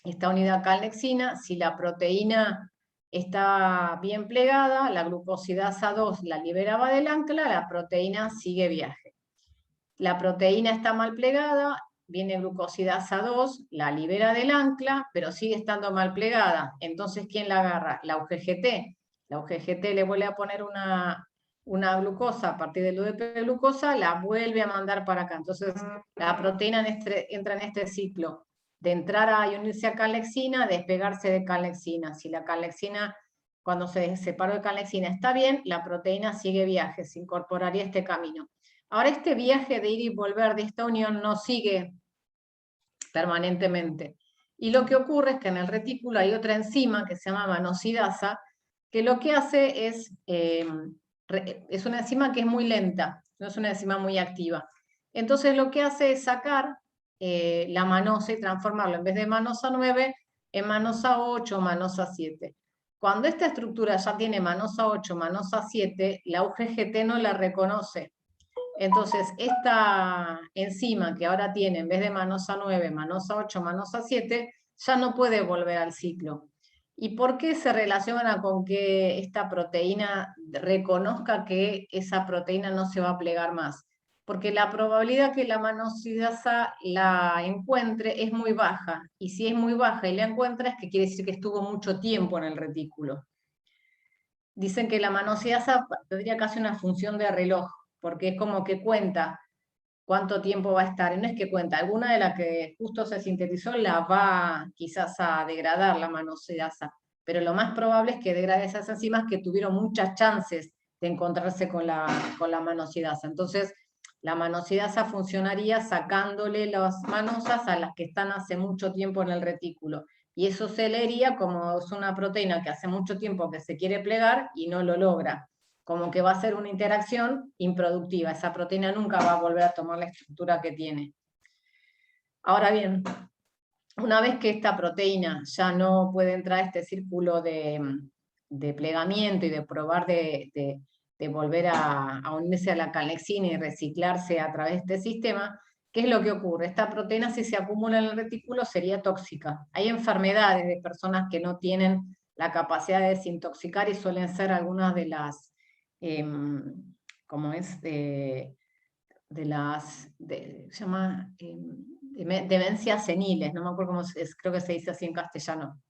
está unida a calnexina. Si la proteína está bien plegada, la glucosidasa 2 la liberaba del ancla, la proteína sigue viaje. La proteína está mal plegada, viene glucosidasa 2, la libera del ancla, pero sigue estando mal plegada. Entonces, ¿quién la agarra? La UGGT. La UGGT le vuelve a poner una glucosa a partir del UDP glucosa, la vuelve a mandar para acá. Entonces, la proteína entra en este ciclo de entrar a unirse a calnexina, despegarse de calnexina. Si la calnexina, cuando se separó de calnexina, está bien, la proteína sigue viaje, se incorporaría a este camino. Ahora, este viaje de ir y volver de esta unión no sigue permanentemente. Y lo que ocurre es que en el retículo hay otra enzima que se llama manosidasa, que lo que hace es una enzima que es muy lenta, no es una enzima muy activa. Entonces lo que hace es sacar la manosa y transformarlo en vez de manosa 9 en manosa 8 o manosa 7. Cuando esta estructura ya tiene manosa 8, manosa 7, la UGGT no la reconoce. Entonces, esta enzima que ahora tiene, en vez de manosa 9, manosa 8, manosa 7, ya no puede volver al ciclo. ¿Y por qué se relaciona con que esta proteína reconozca que esa proteína no se va a plegar más? Porque la probabilidad que la manosidasa la encuentre es muy baja, y si es muy baja y la encuentra es que quiere decir que estuvo mucho tiempo en el retículo. Dicen que la manosidasa tendría casi una función de reloj, porque es como que cuenta cuánto tiempo va a estar, y no es que cuenta, alguna de las que justo se sintetizó la va quizás a degradar la manosidasa, pero lo más probable es que degrade esas enzimas que tuvieron muchas chances de encontrarse con la manosidasa. Entonces, la manosidasa funcionaría sacándole las manosas a las que están hace mucho tiempo en el retículo, y eso se leería como es una proteína que hace mucho tiempo que se quiere plegar y no lo logra, como que va a ser una interacción improductiva, esa proteína nunca va a volver a tomar la estructura que tiene. Ahora bien, una vez que esta proteína ya no puede entrar a este círculo de plegamiento y de probar de volver a unirse a la calexina y reciclarse a través de este sistema, ¿qué es lo que ocurre? Esta proteína, si se acumula en el retículo, sería tóxica. Hay enfermedades de personas que no tienen la capacidad de desintoxicar, y suelen ser algunas de las, como es, de las, se llama demencias seniles, no me acuerdo cómo creo que se dice así en castellano,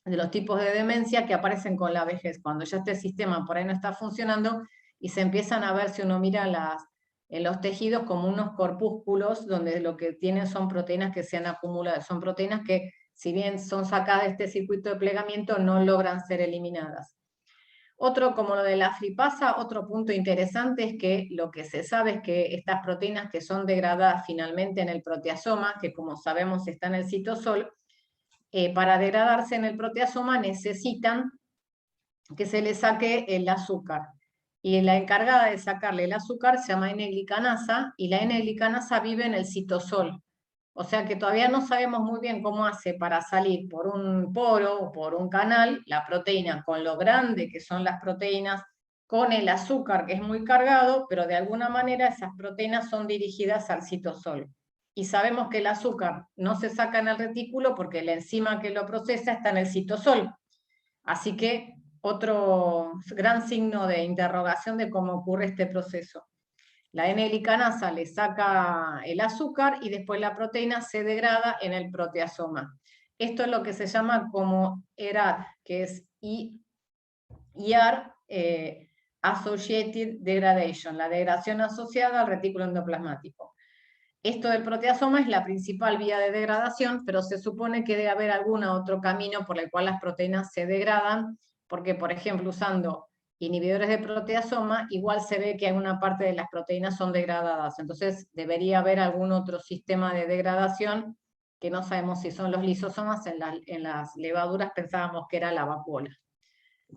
de los tipos de demencia que aparecen con la vejez, cuando ya este sistema por ahí no está funcionando y se empiezan a ver, si uno mira en los tejidos, como unos corpúsculos donde lo que tienen son proteínas que se han acumulado, son proteínas que, si bien son sacadas de este circuito de plegamiento, no logran ser eliminadas. Otro, como lo de la fripasa, otro punto interesante es que lo que se sabe es que estas proteínas que son degradadas finalmente en el proteasoma, que como sabemos está en el citosol, para degradarse en el proteasoma necesitan que se le saque el azúcar. Y la encargada de sacarle el azúcar se llama N-glicanasa, y la N-glicanasa vive en el citosol. O sea que todavía no sabemos muy bien cómo hace para salir por un poro o por un canal la proteína, con lo grande que son las proteínas, con el azúcar que es muy cargado, pero de alguna manera esas proteínas son dirigidas al citosol. Y sabemos que el azúcar no se saca en el retículo porque la enzima que lo procesa está en el citosol. Así que otro gran signo de interrogación de cómo ocurre este proceso. La N-glicanasa le saca el azúcar y después la proteína se degrada en el proteasoma. Esto es lo que se llama como ERAD, que es ER Associated Degradation, la degradación asociada al retículo endoplasmático. Esto del proteasoma es la principal vía de degradación, pero se supone que debe haber algún otro camino por el cual las proteínas se degradan, porque, por ejemplo, usando inhibidores de proteasoma, igual se ve que alguna parte de las proteínas son degradadas. Entonces, debería haber algún otro sistema de degradación que no sabemos si son los lisosomas. En las levaduras pensábamos que era la vacuola.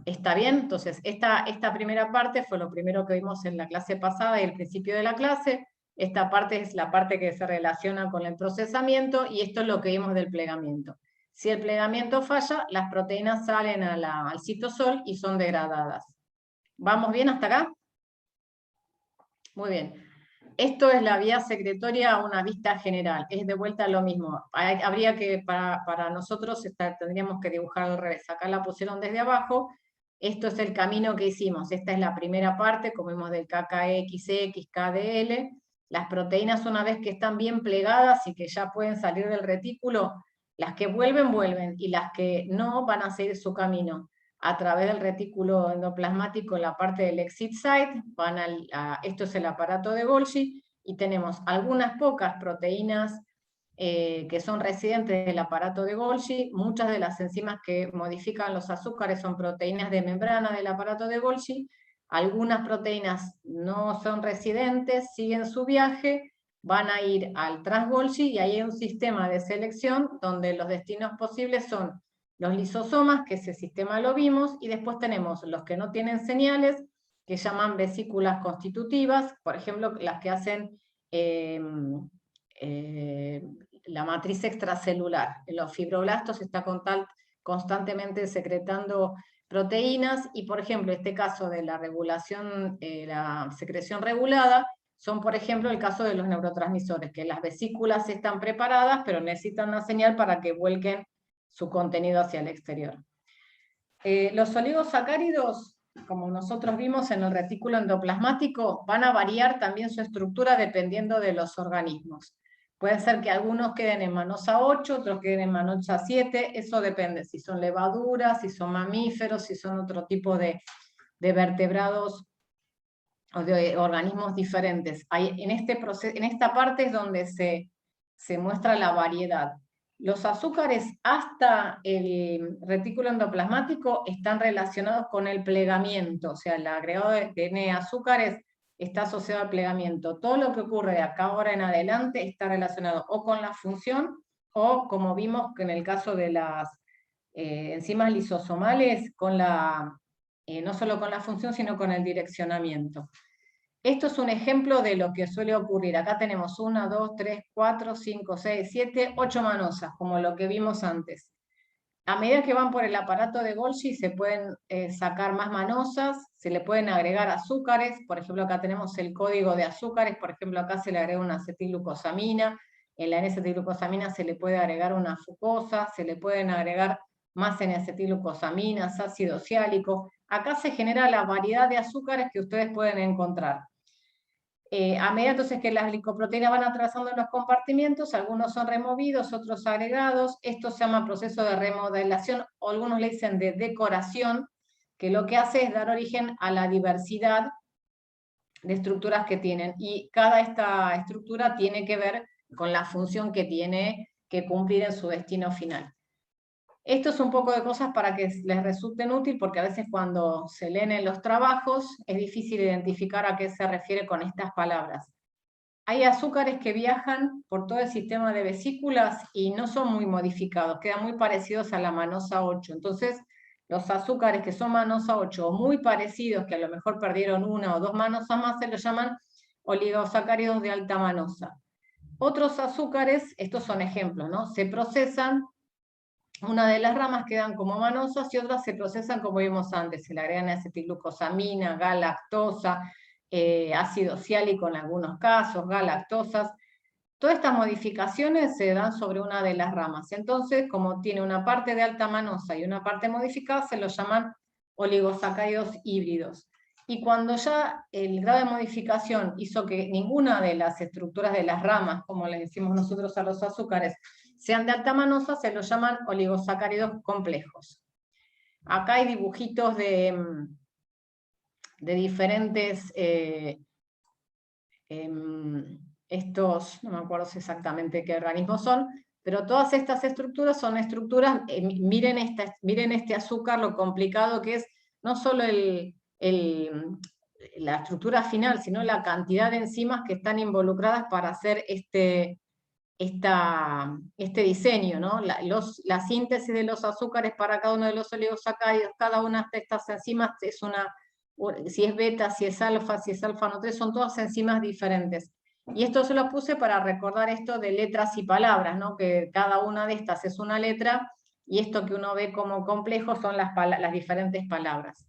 ¿Está bien? Entonces, esta primera parte fue lo primero que vimos en la clase pasada y el principio de la clase. Esta parte es la parte que se relaciona con el procesamiento, y esto es lo que vimos del plegamiento. Si el plegamiento falla, las proteínas salen al citosol y son degradadas. ¿Vamos bien hasta acá? Muy bien. Esto es la vía secretoria a una vista general. Es de vuelta lo mismo. Habría que, para nosotros, tendríamos que dibujar al revés. Acá la pusieron desde abajo. Esto es el camino que hicimos. Esta es la primera parte, como vimos del KKXX, KDL. Las proteínas, una vez que están bien plegadas y que ya pueden salir del retículo, las que vuelven, vuelven, y las que no van a seguir su camino a través del retículo endoplasmático en la parte del exit site, esto es el aparato de Golgi, y tenemos algunas pocas proteínas que son residentes del aparato de Golgi. Muchas de las enzimas que modifican los azúcares son proteínas de membrana del aparato de Golgi. Algunas proteínas no son residentes, siguen su viaje, van a ir al trans-Golgi, y ahí hay un sistema de selección donde los destinos posibles son los lisosomas, que ese sistema lo vimos, y después tenemos los que no tienen señales, que llaman vesículas constitutivas, por ejemplo, las que hacen la matriz extracelular. En los fibroblastos está constantemente secretando proteínas, y por ejemplo, este caso de la regulación, la secreción regulada, son por ejemplo el caso de los neurotransmisores, que las vesículas están preparadas, pero necesitan una señal para que vuelquen su contenido hacia el exterior. Los oligosacáridos, como nosotros vimos en el retículo endoplasmático, van a variar también su estructura dependiendo de los organismos. Puede ser que algunos queden en manosa 8, otros queden en manosa 7, eso depende si son levaduras, si son mamíferos, si son otro tipo de vertebrados o de organismos diferentes. En esta parte es donde se muestra la variedad. Los azúcares hasta el retículo endoplasmático están relacionados con el plegamiento, o sea, el agregado de N azúcares está asociado al plegamiento. Todo lo que ocurre de acá ahora en adelante está relacionado o con la función o, como vimos que en el caso de las enzimas lisosomales, con no solo con la función, sino con el direccionamiento. Esto es un ejemplo de lo que suele ocurrir. Acá tenemos 1, 2, 3, 4, 5, 6, 7, 8 manosas, como lo que vimos antes. A medida que van por el aparato de Golgi se pueden sacar más manosas, se le pueden agregar azúcares, por ejemplo acá tenemos el código de azúcares, por ejemplo acá se le agrega una acetilglucosamina, en la N-acetilglucosamina se le puede agregar una fucosa, se le pueden agregar más N-acetilglucosaminas, ácido ciálico. Acá se genera la variedad de azúcares que ustedes pueden encontrar. A medida entonces que las glicoproteínas van atravesando los compartimientos, algunos son removidos, otros agregados. Esto se llama proceso de remodelación, o algunos le dicen de decoración, que lo que hace es dar origen a la diversidad de estructuras que tienen. Y cada esta estructura tiene que ver con la función que tiene que cumplir en su destino final. Esto es un poco de cosas para que les resulten útil, porque a veces cuando se leen en los trabajos es difícil identificar a qué se refiere con estas palabras. Hay azúcares que viajan por todo el sistema de vesículas y no son muy modificados, quedan muy parecidos a la manosa 8. Entonces, los azúcares que son manosa 8 o muy parecidos, que a lo mejor perdieron una o dos manosas más, se los llaman oligosacáridos de alta manosa. Otros azúcares, estos son ejemplos, ¿no? Se procesan. Una de las ramas quedan como manosas y otras se procesan como vimos antes, se le agregan acetilglucosamina, galactosa, ácido ciálico en algunos casos, galactosas. Todas estas modificaciones se dan sobre una de las ramas. Entonces, como tiene una parte de alta manosa y una parte modificada, se los llaman oligosacáridos híbridos. Y cuando ya el grado de modificación hizo que ninguna de las estructuras de las ramas, como les decimos nosotros a los azúcares, sean de alta manosa, se los llaman oligosacáridos complejos. Acá hay dibujitos de diferentes, estos, no me acuerdo exactamente qué organismos son, pero todas estas estructuras son estructuras, miren este azúcar, lo complicado que es, no solo la estructura final, sino la cantidad de enzimas que están involucradas para hacer este diseño, ¿no? La síntesis de los azúcares para cada uno de los oligosacáridos, cada una de estas enzimas es si es beta, si es alfa no 3, son todas enzimas diferentes. Y esto se lo puse para recordar esto de letras y palabras, ¿no? Que cada una de estas es una letra, y esto que uno ve como complejo son las diferentes palabras.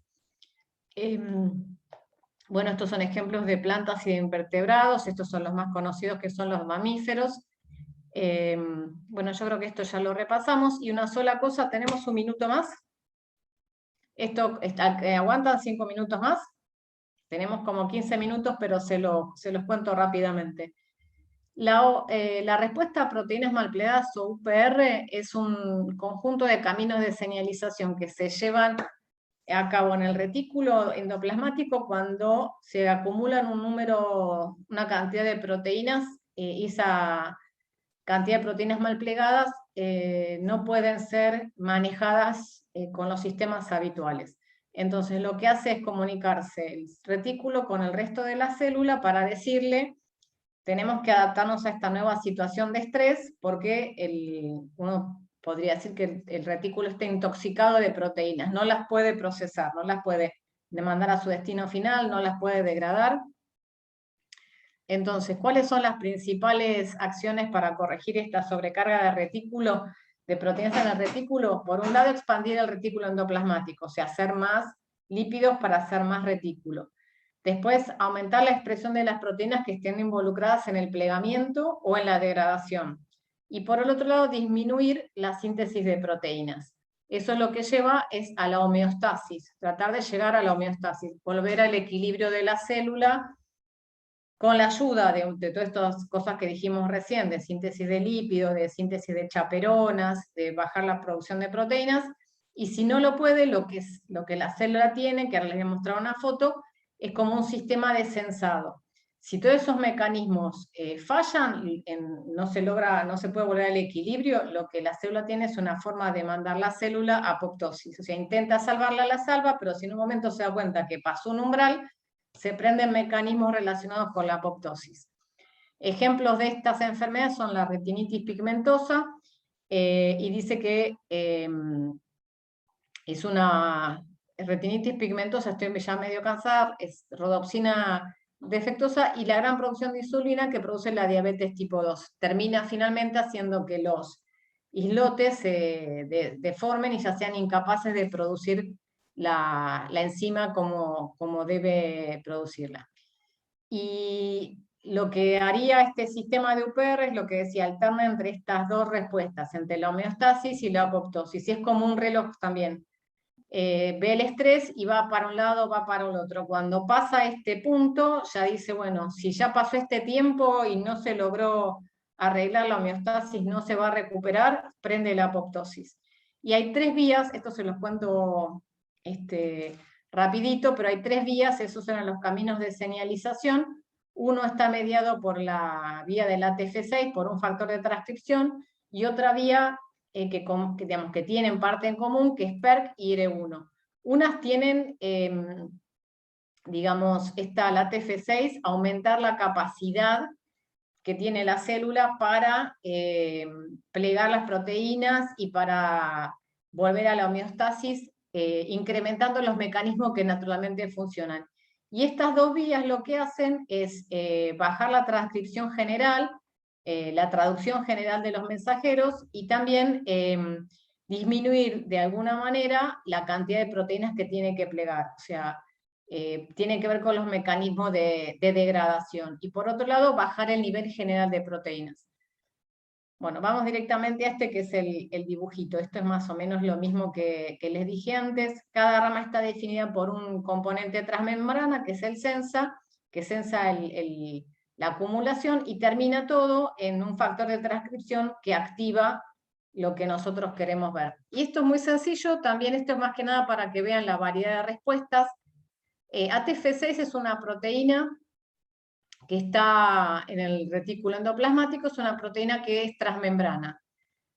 Bueno, estos son ejemplos de plantas y de invertebrados, estos son los más conocidos que son los mamíferos. Bueno, yo creo que esto ya lo repasamos, y una sola cosa, ¿tenemos un minuto más? ¿Aguantan 5 minutos más? Tenemos como 15 minutos, pero se los cuento rápidamente. La respuesta a proteínas mal plegadas o UPR es un conjunto de caminos de señalización que se llevan a cabo en el retículo endoplasmático cuando se acumulan una cantidad de proteínas, y esa cantidad de proteínas mal plegadas no pueden ser manejadas con los sistemas habituales. Entonces lo que hace es comunicarse el retículo con el resto de la célula para decirle: tenemos que adaptarnos a esta nueva situación de estrés, porque uno podría decir que el retículo está intoxicado de proteínas, no las puede procesar, no las puede mandar a su destino final, no las puede degradar. Entonces, ¿cuáles son las principales acciones para corregir esta sobrecarga de retículo, de proteínas en el retículo? Por un lado, expandir el retículo endoplasmático, o sea, hacer más lípidos para hacer más retículo. Después, aumentar la expresión de las proteínas que estén involucradas en el plegamiento o en la degradación. Y por el otro lado, disminuir la síntesis de proteínas. Eso lo que lleva es a la homeostasis, tratar de llegar a la homeostasis, volver al equilibrio de la célula con la ayuda de todas estas cosas que dijimos recién, de síntesis de lípidos, de síntesis de chaperonas, de bajar la producción de proteínas, y si no lo puede, lo que la célula tiene, que ahora les voy a mostrar una foto, es como un sistema de sensado. Si todos esos mecanismos fallan, no se puede volver al equilibrio, lo que la célula tiene es una forma de mandar la célula a apoptosis. O sea, intenta salvarla, la salva, pero si en un momento se da cuenta que pasó un umbral, se prenden mecanismos relacionados con la apoptosis. Ejemplos de estas enfermedades son la retinitis pigmentosa, y dice que es una retinitis pigmentosa, estoy ya medio cansada, es rodopsina defectuosa y la gran producción de insulina que produce la diabetes tipo 2. Termina finalmente haciendo que los islotes se deformen y ya sean incapaces de producir la enzima como debe producirla. Y lo que haría este sistema de UPR es lo que decía, alterna entre estas dos respuestas, entre la homeostasis y la apoptosis. Y es como un reloj también. Ve el estrés y va para un lado, va para el otro. Cuando pasa este punto, ya dice, bueno, si ya pasó este tiempo y no se logró arreglar la homeostasis, no se va a recuperar, prende la apoptosis. Y hay 3 vías, esto se los cuento rapidito, pero hay 3 vías, esos eran los caminos de señalización. Uno está mediado por la vía del ATF6, por un factor de transcripción, y otra vía digamos, que tienen parte en común, que es PERK y IRE1. Unas tienen, digamos, la TF6, aumentar la capacidad que tiene la célula para plegar las proteínas y para volver a la homeostasis, incrementando los mecanismos que naturalmente funcionan. Y estas 2 vías lo que hacen es bajar la transcripción general, la traducción general de los mensajeros, y también disminuir de alguna manera la cantidad de proteínas que tiene que plegar. O sea, tiene que ver con los mecanismos de degradación. Y por otro lado, bajar el nivel general de proteínas. Bueno, vamos directamente a este que es el dibujito. Esto es más o menos lo mismo que les dije antes. Cada rama está definida por un componente transmembrana, que es el sensa, que sensa la acumulación, y termina todo en un factor de transcripción que activa lo que nosotros queremos ver. Y esto es muy sencillo, también esto es más que nada para que vean la variedad de respuestas. ATF6 es una proteína que está en el retículo endoplasmático, es una proteína que es transmembrana.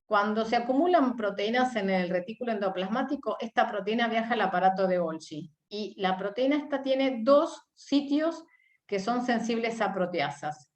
Cuando se acumulan proteínas en el retículo endoplasmático, esta proteína viaja al aparato de Golgi. Y la proteína esta tiene 2 sitios que son sensibles a proteasas.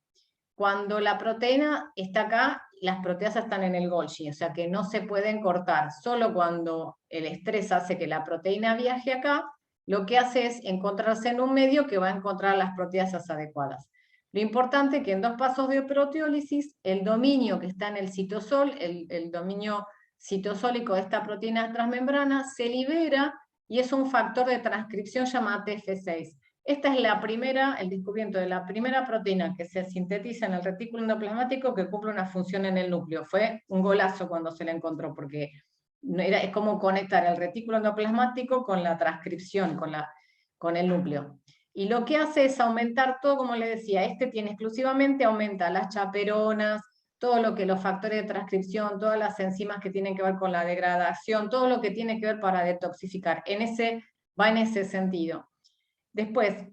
Cuando la proteína está acá, las proteasas están en el Golgi, o sea que no se pueden cortar. Solo cuando el estrés hace que la proteína viaje acá, lo que hace es encontrarse en un medio que va a encontrar las proteasas adecuadas. Lo importante es que en 2 pasos de proteólisis, el dominio que está en el citosol, el dominio citosólico de esta proteína transmembrana, se libera y es un factor de transcripción llamado TF6. Esta es el descubrimiento de la primera proteína que se sintetiza en el retículo endoplasmático que cumple una función en el núcleo. Fue un golazo cuando se la encontró, porque es como conectar el retículo endoplasmático con la transcripción, con el núcleo. Y lo que hace es aumentar todo, como les decía, tiene exclusivamente, aumenta las chaperonas, todo lo que los factores de transcripción, todas las enzimas que tienen que ver con la degradación, todo lo que tiene que ver para detoxificar. Va en ese sentido. Después,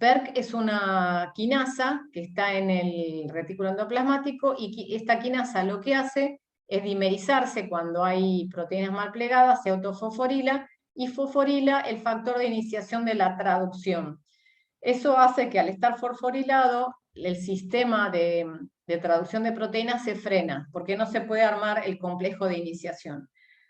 PERK es una quinasa que está en el retículo endoplasmático, y esta quinasa lo que hace es dimerizarse cuando hay proteínas mal plegadas, se autofosforila, y fosforila el factor de iniciación de la traducción. Eso hace que al estar fosforilado, el sistema de traducción de proteínas se frena, porque no se puede armar el complejo de iniciación.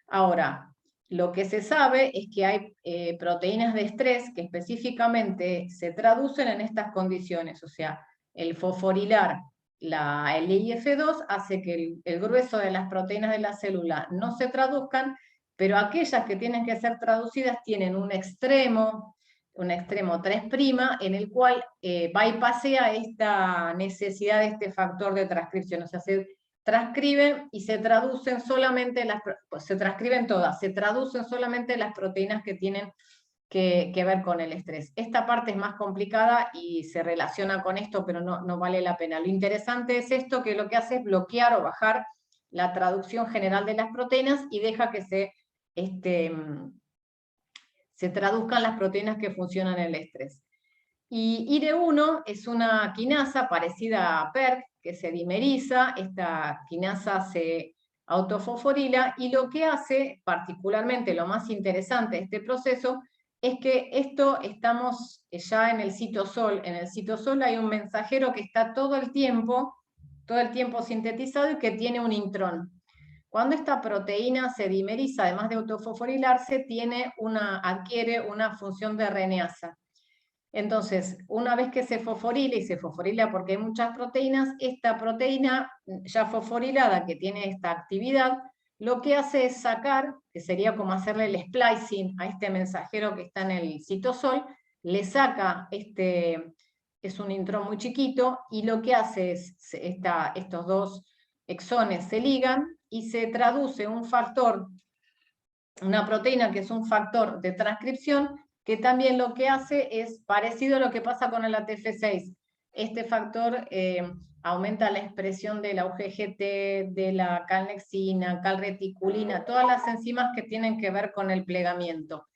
Ahora, lo que se sabe es que hay proteínas de estrés que específicamente se traducen en estas condiciones, o sea, el fosforilar el IF2 hace que el grueso de las proteínas de la célula no se traduzcan, pero aquellas que tienen que ser traducidas tienen un extremo 3' en el cual bypassea esta necesidad de este factor de transcripción, o sea, transcriben y se traducen solamente pues se transcriben todas, se traducen solamente las proteínas que tienen que ver con el estrés. Esta parte es más complicada y se relaciona con esto, pero no vale la pena. Lo interesante es esto, que lo que hace es bloquear o bajar la traducción general de las proteínas y deja que se traduzcan las proteínas que funcionan en el estrés. Y IRE1 es una quinasa parecida a PERK, que se dimeriza, esta quinasa se autofosforila, y lo que hace, particularmente lo más interesante de este proceso, es que estamos ya en el citosol. En el citosol hay un mensajero que está todo el tiempo sintetizado y que tiene un intrón. Cuando esta proteína se dimeriza, además de autofosforilarse, adquiere una función de RNasa. Entonces, una vez que se fosforila, y se fosforila porque hay muchas proteínas, esta proteína ya fosforilada que tiene esta actividad, lo que hace es sacar, que sería como hacerle el splicing a este mensajero que está en el citosol, le saca es un intrón muy chiquito, y lo que hace es, estos dos exones se ligan y se traduce una proteína que es un factor de transcripción, que también lo que hace es parecido a lo que pasa con el ATF6. Este factor aumenta la expresión de la UGGT, de la calnexina, calreticulina, todas las enzimas que tienen que ver con el plegamiento.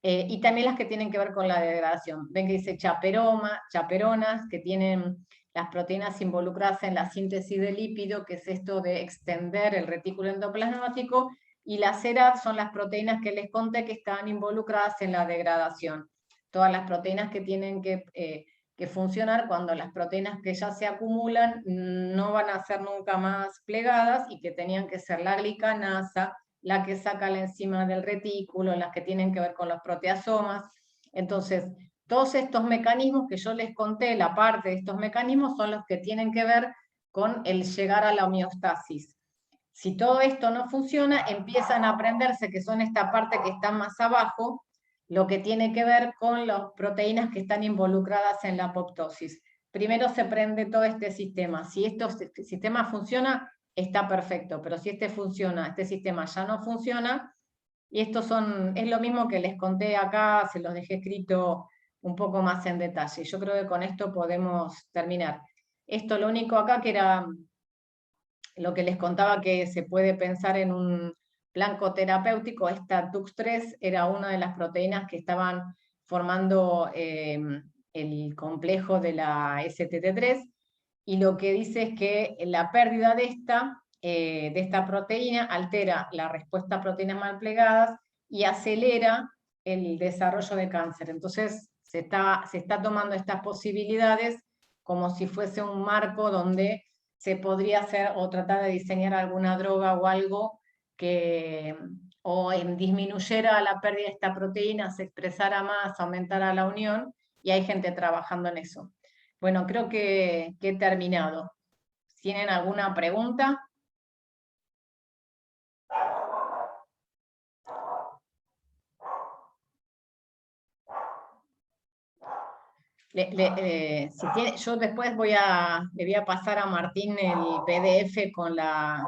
Y también las que tienen que ver con la degradación. Ven que dice chaperonas, que tienen las proteínas involucradas en la síntesis de lípido, que es esto de extender el retículo endoplasmático, y las CERAD son las proteínas que les conté que están involucradas en la degradación. Todas las proteínas que tienen que funcionar cuando las proteínas que ya se acumulan no van a ser nunca más plegadas, y que tenían que ser la glicanasa, la que saca la enzima del retículo, las que tienen que ver con los proteasomas. Entonces, todos estos mecanismos que yo les conté, la parte de estos mecanismos, son los que tienen que ver con el llegar a la homeostasis. Si todo esto no funciona, empiezan a aprenderse que son esta parte que está más abajo, lo que tiene que ver con las proteínas que están involucradas en la apoptosis. Primero se prende todo este sistema. Si este sistema funciona, está perfecto, pero si este sistema ya no funciona, y es lo mismo que les conté acá, se los dejé escrito un poco más en detalle. Yo creo que con esto podemos terminar. Esto lo único acá que era lo que les contaba, que se puede pensar en un plan coterapéutico. Esta TUX3 era una de las proteínas que estaban formando el complejo de la STT3, y lo que dice es que la pérdida de esta proteína altera la respuesta a proteínas mal plegadas y acelera el desarrollo de cáncer. Entonces se está tomando estas posibilidades como si fuese un marco donde se podría hacer o tratar de diseñar alguna droga o algo que disminuyera la pérdida de esta proteína, se expresara más, aumentara la unión, y hay gente trabajando en eso. Bueno, creo que he terminado. ¿Tienen alguna pregunta? Yo después le voy a pasar a Martín el PDF con la